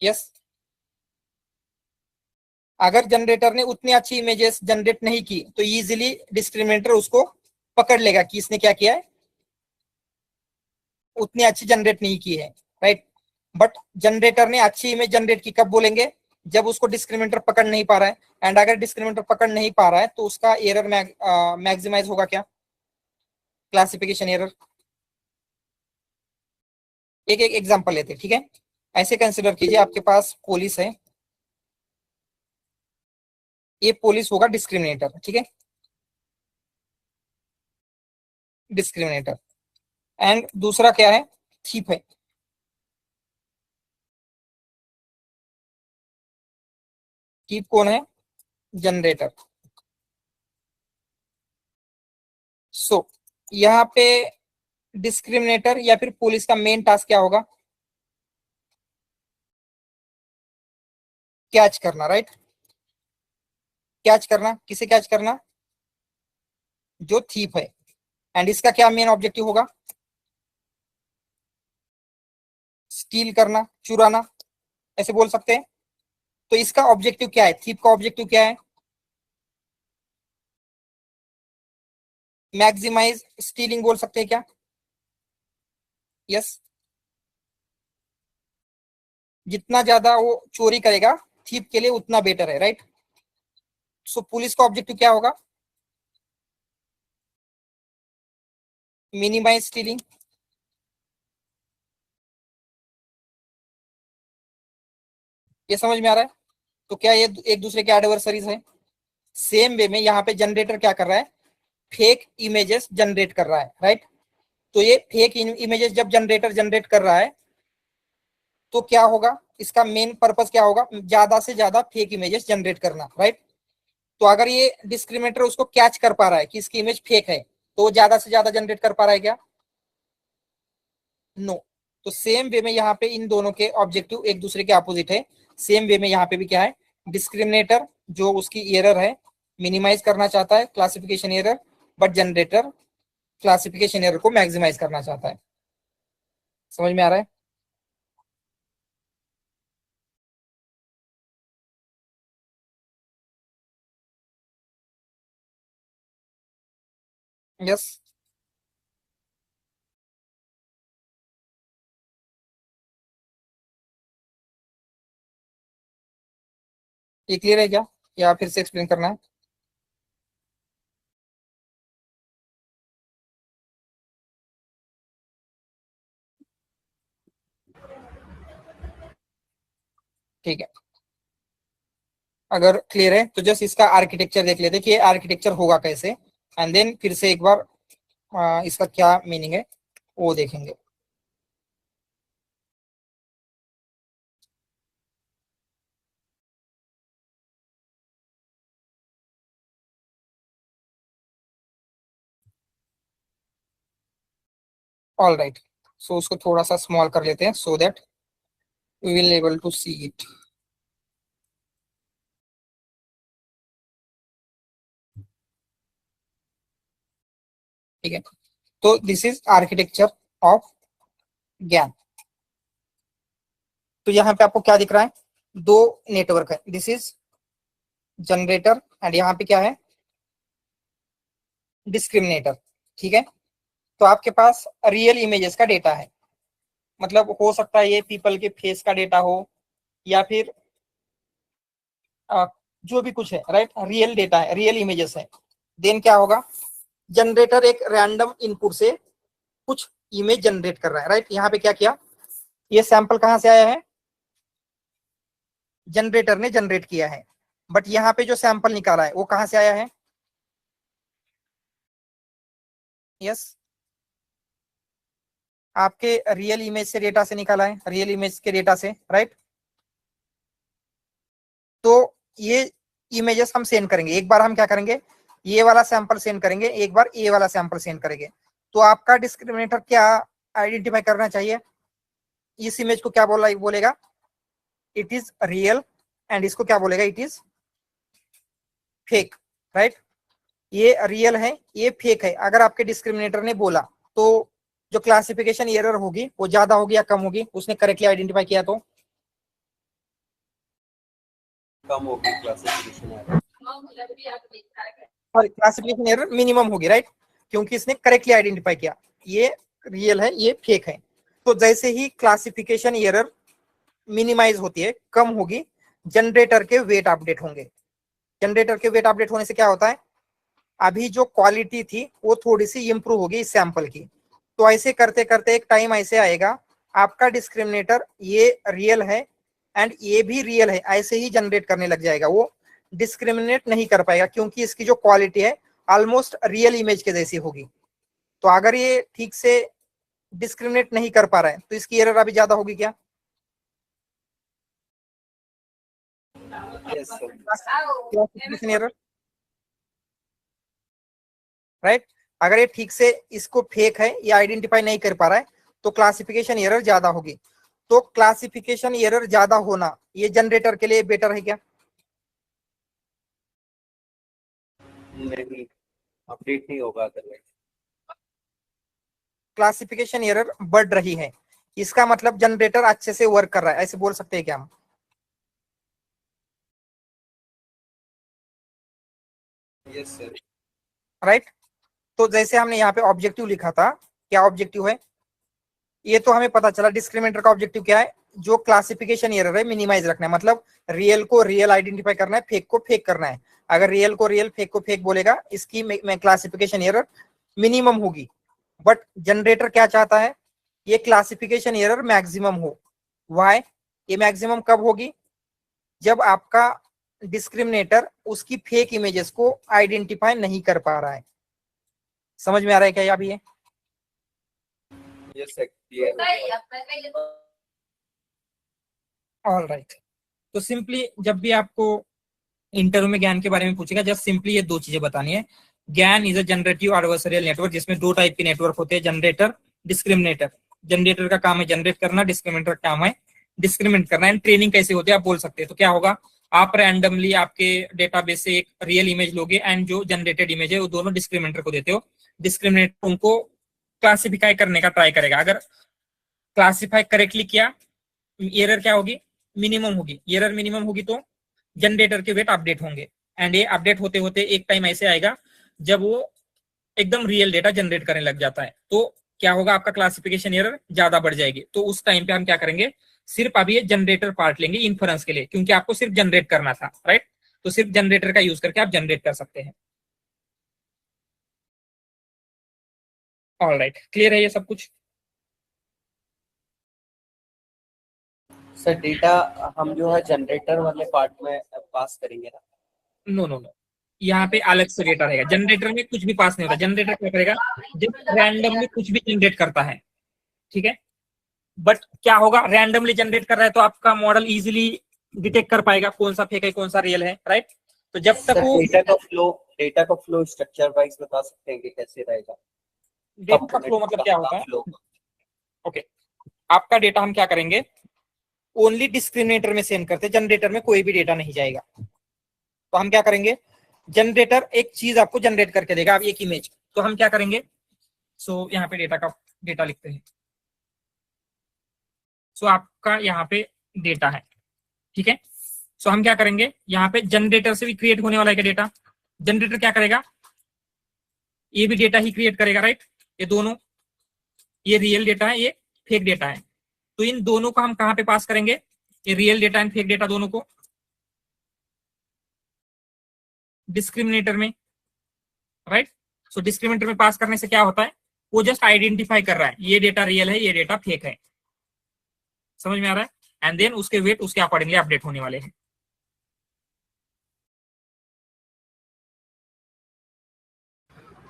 यस, अगर जनरेटर ने उतनी अच्छी इमेजेस जनरेट नहीं की तो इजीली डिस्क्रिमिनेटर उसको पकड़ लेगा कि इसने क्या किया है, उतनी अच्छी जनरेट नहीं की है, राइट। बट जनरेटर ने अच्छी इमेज जनरेट की कब बोलेंगे, जब उसको डिस्क्रिमिनेटर पकड़ नहीं पा रहा है। एंड अगर डिस्क्रिमिनेटर पकड़ नहीं पा रहा है तो उसका एरर मैक्सिमाइज होगा क्या, क्लासिफिकेशन एरर। एक एक एग्जांपल लेते हैं, ठीक है। ऐसे कंसिडर कीजिए आपके पास पुलिस है, ये पुलिस होगा डिस्क्रिमिनेटर, ठीक है, डिस्क्रिमिनेटर। एंड दूसरा क्या है, थीप है। थीप कौन है, जनरेटर। सो यहाँ पे डिस्क्रिमिनेटर या फिर पुलिस का मेन टास्क क्या होगा, कैच करना, राइट। कैच करना, किसे कैच करना, जो थीप है। एंड इसका क्या मेन ऑब्जेक्टिव होगा, स्टील करना, चुराना, ऐसे बोल सकते हैं। तो इसका ऑब्जेक्टिव क्या है, थीप का ऑब्जेक्टिव क्या है, मैक्सिमाइज स्टीलिंग बोल सकते हैं क्या। यस, जितना ज्यादा वो चोरी करेगा थीप के लिए उतना बेटर है, राइट। सो पुलिस का ऑब्जेक्टिव क्या होगा, मिनिमाइज स्टीलिंग। ये समझ में आ रहा है? तो क्या ये एक दूसरे के एडवर्सरीज है? सेम वे में यहाँ पे जनरेटर क्या कर रहा है, फेक इमेजेस जनरेट कर रहा है, राइट? तो ये फेक इमेजेस जब जनरेटर जनरेट कर रहा है तो क्या होगा, इसका मेन पर्पस क्या होगा, ज्यादा से ज्यादा फेक इमेजेस जनरेट करना, राइट? तो अगर ये डिस्क्रिमिनेटर उसको कैच कर पा रहा है कि इसकी इमेज फेक है तो वो ज्यादा से ज्यादा जनरेट कर पा रहा है क्या? नो। तो सेम वे में यहाँ पे इन दोनों के ऑब्जेक्टिव एक दूसरे के अपोजिट है। सेम वे में यहाँ पे भी क्या है, डिस्क्रिमिनेटर जो उसकी एरर है मिनिमाइज करना चाहता है, classification error, but generator classification error को मैक्सिमाइज करना चाहता है। समझ में आ रहा है? यस। ये क्लियर है क्या, या फिर से एक्सप्लेन करना है? ठीक है, अगर क्लियर है तो जस्ट इसका आर्किटेक्चर देख लेते कि ये आर्किटेक्चर होगा कैसे, एंड देन फिर से एक बार इसका क्या मीनिंग है वो देखेंगे। ऑल राइट, सो उसको थोड़ा सा स्मॉल कर लेते हैं so that we will able to see it. ठीक है, तो दिस इज आर्किटेक्चर ऑफ ज्ञान। तो यहाँ पे आपको क्या दिख रहा है, दो नेटवर्क है, दिस इज जनरेटर एंड यहाँ पे क्या है, डिस्क्रिमिनेटर। ठीक है, तो आपके पास रियल इमेजेस का डेटा है, मतलब हो सकता है ये पीपल के फेस का डेटा हो या फिर जो भी कुछ है, राइट? रियल डेटा है, रियल इमेजेस है। देन क्या होगा, जनरेटर एक रैंडम इनपुट से कुछ इमेज जनरेट कर रहा है, राइट? यहाँ पे क्या किया, ये सैंपल कहाँ से आया है, जनरेटर ने जनरेट किया है, बट यहाँ पे जो सैंपल निकाला है वो कहाँ से आया है? यस, आपके रियल इमेज से डेटा से निकाला है, रियल इमेज के डेटा से, राइट? तो ये इमेजेस हम सेंड करेंगे, एक बार हम क्या करेंगे, ये वाला सैंपल सेंड करेंगे, एक बार ये वाला सैंपल सेंड करेंगे। तो आपका डिस्क्रिमिनेटर क्या आइडेंटिफाई करना चाहिए, इस इमेज को क्या बोलेगा, इट इज रियल, एंड इसको क्या बोलेगा, इट इज फेक, राइट? ये रियल है, ये फेक है। अगर आपके डिस्क्रिमिनेटर ने बोला तो जो क्लासिफिकेशन एरर होगी वो ज्यादा होगी या कम होगी, उसने करेक्टली आइडेंटिफाई किया तो कम होगी क्लासिफिकेशन एरर, और क्लासिफिकेशन एरर मिनिमम होगी, राइट? क्योंकि इसने करेक्टली आइडेंटिफाई किया ये रियल है, ये फेक है। तो जैसे ही क्लासिफिकेशन एरर मिनिमाइज होती है, कम होगी, जनरेटर के वेट अपडेट होंगे। जनरेटर के वेट अपडेट होने से क्या होता है, अभी जो क्वालिटी थी वो थोड़ी सी इंप्रूव होगी इस सैंपल की। तो ऐसे करते करते एक टाइम ऐसे आएगा आपका डिस्क्रिमिनेटर ये रियल है एंड ये भी रियल है ऐसे ही जनरेट करने लग जाएगा, वो डिस्क्रिमिनेट नहीं कर पाएगा क्योंकि इसकी जो क्वालिटी है ऑलमोस्ट रियल इमेज के जैसी होगी। तो अगर ये ठीक से डिस्क्रिमिनेट नहीं कर पा रहा है तो इसकी एरर अभी ज्यादा होगी क्या? Yes sir, classification error, right? अगर ये ठीक से इसको फेक है या आइडेंटिफाई नहीं कर पा रहा है तो क्लासिफिकेशन एरर ज्यादा होगी। तो क्लासिफिकेशन एरर ज्यादा होना ये जनरेटर के लिए बेटर है क्या? नहीं, अपडेट नहीं होगा अदरवाइज। क्लासिफिकेशन एरर बढ़ रही है, इसका मतलब जनरेटर अच्छे से वर्क कर रहा है, ऐसे बोल सकते हैं क्या हम? Yes sir, right? तो जैसे हमने यहाँ पे ऑब्जेक्टिव लिखा था, क्या ऑब्जेक्टिव है, ये तो हमें पता चला डिस्क्रिमिनेटर का ऑब्जेक्टिव क्या है, जो क्लासिफिकेशन एरर है मिनिमाइज रखना है, मतलब रियल को रियल आइडेंटिफाई करना है, फेक को फेक करना है। अगर रियल को रियल, फेक को फेक बोलेगा, इसकी में क्लासिफिकेशन एरर मिनिमम होगी। बट जनरेटर क्या चाहता है, ये क्लासिफिकेशन एरर मैक्सिमम हो। वाई? ये मैक्सिमम कब होगी, जब आपका डिस्क्रिमिनेटर उसकी फेक इमेजेस को आइडेंटिफाई नहीं कर पा रहा है। समझ में आ रहा है क्या अभी ये? Yes clear. All right. तो सिंपली जब भी आपको इंटरव्यू में ज्ञान के बारे में पूछेगा, जस्ट सिंपली ये दो चीजें बतानी है। ज्ञान is a generative adversarial network, जिसमें दो टाइप के नेटवर्क होते हैं, जनरेटर, डिस्क्रिमिनेटर। जनरेटर का काम है जनरेट करना, डिस्क्रिमिनेटर का काम है डिस्क्रिमिनेट करना। एंड ट्रेनिंग कैसे होती है आप बोल सकते हैं। तो क्या होगा, आप रैंडमली आपके डेटाबेस से एक रियल इमेज लोगे एंड जो जनरेटेड इमेज है वो दोनों डिस्क्रिमिनेटर को देते हो। डिस्क्रिमिनेटर उनको क्लासिफाई करने का ट्राई करेगा। अगर क्लासिफाई करेक्टली किया, एरर क्या होगी, मिनिमम होगी। एरर मिनिमम होगी तो जनरेटर के वेट अपडेट होंगे। एंड ये अपडेट होते होते एक टाइम ऐसे आएगा जब वो एकदम रियल डेटा जनरेट करने लग जाता है। तो क्या होगा, आपका क्लासिफिकेशन एरर ज्यादा बढ़ जाएगी। तो उस टाइम पे हम क्या करेंगे, सिर्फ अभी ये जनरेटर पार्ट लेंगे इन्फ्रेंस के लिए, क्योंकि आपको सिर्फ जनरेट करना था, राइट। तो सिर्फ जनरेटर का यूज करके आप जनरेट कर सकते हैं। ऑल राइट, क्लियर है ये सब कुछ? सर डेटा हम जो है जनरेटर वाले पार्ट में पास करेंगे ना? नो नो नो, यहाँ पे अलग से डेटा रहेगा। जनरेटर में कुछ भी पास नहीं होता। जनरेटर क्या करेगा, जब रैंडमली कुछ भी जनरेट करता है, ठीक है। बट क्या होगा, रैंडमली जनरेट कर रहा है तो आपका मॉडल इजीली डिटेक्ट कर पाएगा कौन सा फेक है कौन सा रियल है, राइट। तो जब तक वो डेटा का फ्लो स्ट्रक्चर वाइज बता सकते हैं कि कैसे रहेगा? डेटा का फ्लो मतलब क्या होता है, ओके। आपका डेटा हम क्या करेंगे, ओनली डिस्क्रिमिनेटर में सेंड करते हैं, जनरेटर में कोई भी डेटा नहीं जाएगा। तो हम क्या करेंगे, जनरेटर एक चीज आपको जनरेट करके देगा, अब एक इमेज। तो हम क्या करेंगे, सो यहाँ पे डेटा लिखते हैं। सो आपका यहाँ पे डेटा है, ठीक है। सो हम क्या करेंगे, यहाँ पे जनरेटर से भी क्रिएट होने वाला है क्या डेटा। जनरेटर क्या करेगा, ये भी डेटा ही क्रिएट करेगा, राइट। ये दोनों, ये रियल डेटा है, ये फेक डेटा है। तो इन दोनों को हम कहाँ पे पास करेंगे, ये real data and fake data दोनों को डिस्क्रिमिनेटर में, राइट। सो डिस्क्रिमिनेटर में पास करने से क्या होता है, वो जस्ट आइडेंटिफाई कर रहा है ये डेटा रियल है ये डेटा फेक है। समझ में आ रहा है। एंड देन उसके वेट उसके अकॉर्डिंगली अपडेट होने वाले हैं।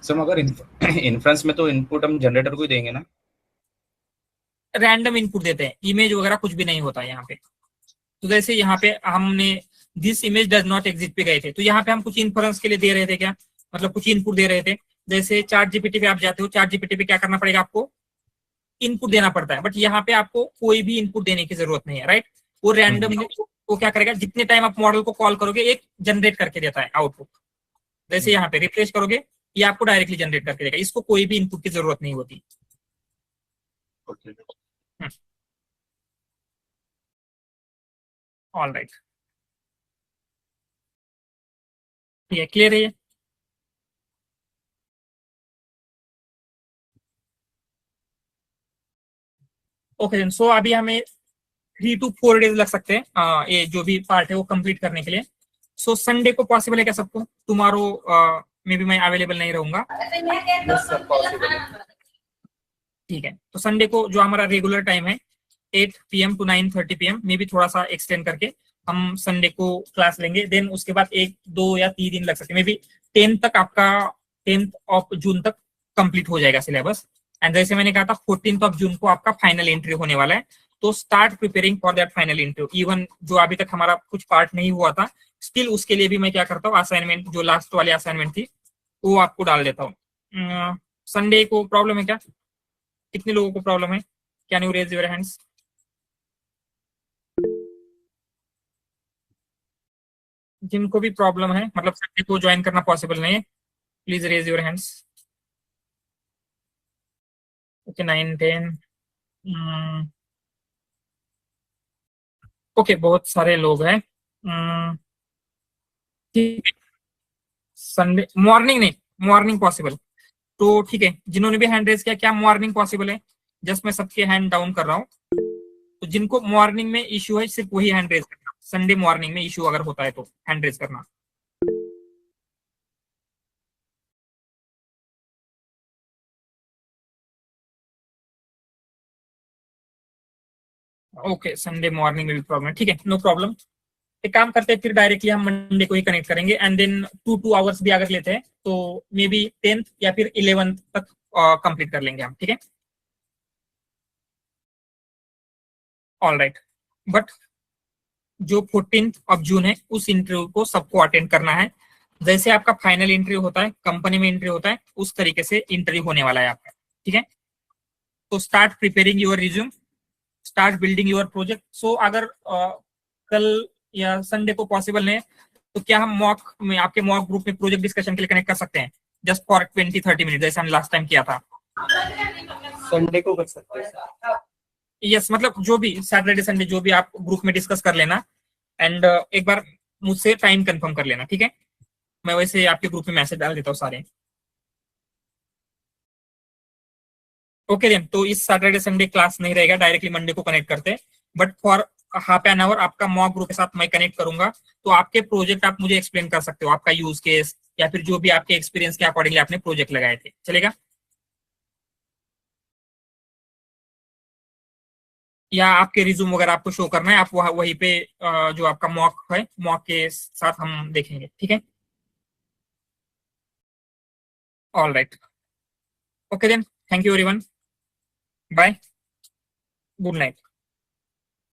सर मगर इन्फ्रेंस में तो इनपुट हम जनरेटर को ही देंगे ना? रैंडम इनपुट देते हैं, इमेज वगैरह कुछ भी नहीं होता यहाँ पे। तो जैसे यहाँ पे हमने this image does not exist पे गए थे, तो यहाँ पे हम कुछ इन्फ्रेंस के लिए दे रहे थे क्या, मतलब कुछ इनपुट दे रहे थे। जैसे चार्ट जीपीटी पे आप जाते हो, चार्ट जीपीटी पे क्या करना पड़ेगा, आपको इनपुट देना पड़ता है। बट यहाँ पे आपको कोई भी इनपुट देने की जरूरत नहीं है, राइट। वो रैंडम वो क्या करेगा, जितने टाइम आप मॉडल को कॉल करोगे एक जनरेट करके देता है आउटपुट। जैसे यहाँ पे रिफ्रेश करोगे, ये आपको डायरेक्टली जनरेट करके देगा, इसको कोई भी इनपुट की जरूरत नहीं होती। ऑल राइट, ये क्लियर है ये? ओके, सो अभी हमें 3 to 4 डेज लग सकते हैं ये जो भी पार्ट है वो कंप्लीट करने के लिए। सो संडे को पॉसिबल है क्या सबको? टुमारो में भी मैं अवेलेबल नहीं रहूंगा। ठीक है, तो संडे को जो हमारा रेगुलर टाइम है 8 PM to 9:30 PM, में भी थोड़ा सा एक्सटेंड करके हम संडे को क्लास लेंगे। देन उसके बाद 1, 2 या 3 दिन लग सकते हैं, मे बी 10 तक आपका 10th of June तक कंप्लीट हो जाएगा सिलेबस। एंड जैसे मैंने कहा था 14th of June को आपका फाइनल इंटरव्यू होने वाला है। तो start preparing for that final interview. Even जो अभी तक हमारा कुछ पार्ट नहीं हुआ था, स्टिल उसके लिए भी मैं क्या करता हूँ, असाइनमेंट जो लास्ट वाली असाइनमेंट थी वो आपको डाल देता हूँ। संडे को प्रॉब्लम है क्या, कितने लोगों को प्रॉब्लम है? Can you raise your hands? जिनको भी प्रॉब्लम है, मतलब संडे को ज्वाइन करना पॉसिबल नहीं है, please raise your hands. Okay, 9, 10। Okay, बहुत सारे लोग हैं। ठीक है, संडे मॉर्निंग नहीं, मॉर्निंग पॉसिबल तो ठीक है। जिन्होंने भी हैंड रेज किया, क्या मॉर्निंग पॉसिबल है? जस्ट मैं सबके हैंड डाउन कर रहा हूँ। तो जिनको मॉर्निंग में इश्यू है सिर्फ वही हैंड रेज करना। संडे मॉर्निंग में इश्यू अगर होता है तो हैंड रेज करना। ओके, संडे मॉर्निंग में भी प्रॉब्लम है, ठीक है, नो प्रॉब्लम। एक काम करते हैं, फिर डायरेक्टली हम मंडे को ही कनेक्ट करेंगे एंड देन 2 आवर्स भी अगर लेते हैं तो मे बी 10th या फिर 11th तक कंप्लीट कर लेंगे हम, ठीक है। ऑल राइट, बट जो 14th ऑफ जून है उस इंटरव्यू को सबको अटेंड करना है। जैसे आपका फाइनल इंटरव्यू होता है, कंपनी में इंटरव्यू होता है, उस तरीके से इंटरव्यू होने वाला है आपका, ठीक है। तो start preparing your resume, start building your project. So अगर कल या संडे को पॉसिबल नहीं है तो क्या हम मॉक में, आपके मॉक ग्रुप में प्रोजेक्ट डिस्कशन के लिए कनेक्ट कर सकते हैं जस्ट फॉर 20-30 मिनट, जैसे हमने लास्ट टाइम किया था। संडे को कर सकते हैं। यस, मतलब जो भी सैटरडे संडे जो भी आप ग्रुप में डिस्कस कर लेना एंड एक बार मुझसे टाइम कंफर्म कर लेना, ठीक है। मैं वैसे आपके ग्रुप में मैसेज डाल देता हूँ सारे। ओके देन, तो इस सैटरडे संडे क्लास नहीं रहेगा, डायरेक्टली मंडे को कनेक्ट करते हैं, but for half an hour आपका मॉक ग्रुप के साथ मैं कनेक्ट करूंगा। तो आपके प्रोजेक्ट आप मुझे एक्सप्लेन कर सकते हो, आपका यूज केस या फिर जो भी आपके एक्सपीरियंस के अकॉर्डिंगली आपने प्रोजेक्ट लगाए थे, चलेगा। या आपके रिज्यूम वगैरह आपको शो करना है, आप वहीं पे जो आपका मॉक है, मॉक के साथ हम देखेंगे, ठीक है। All right, okay then, thank you everyone, bye, good night.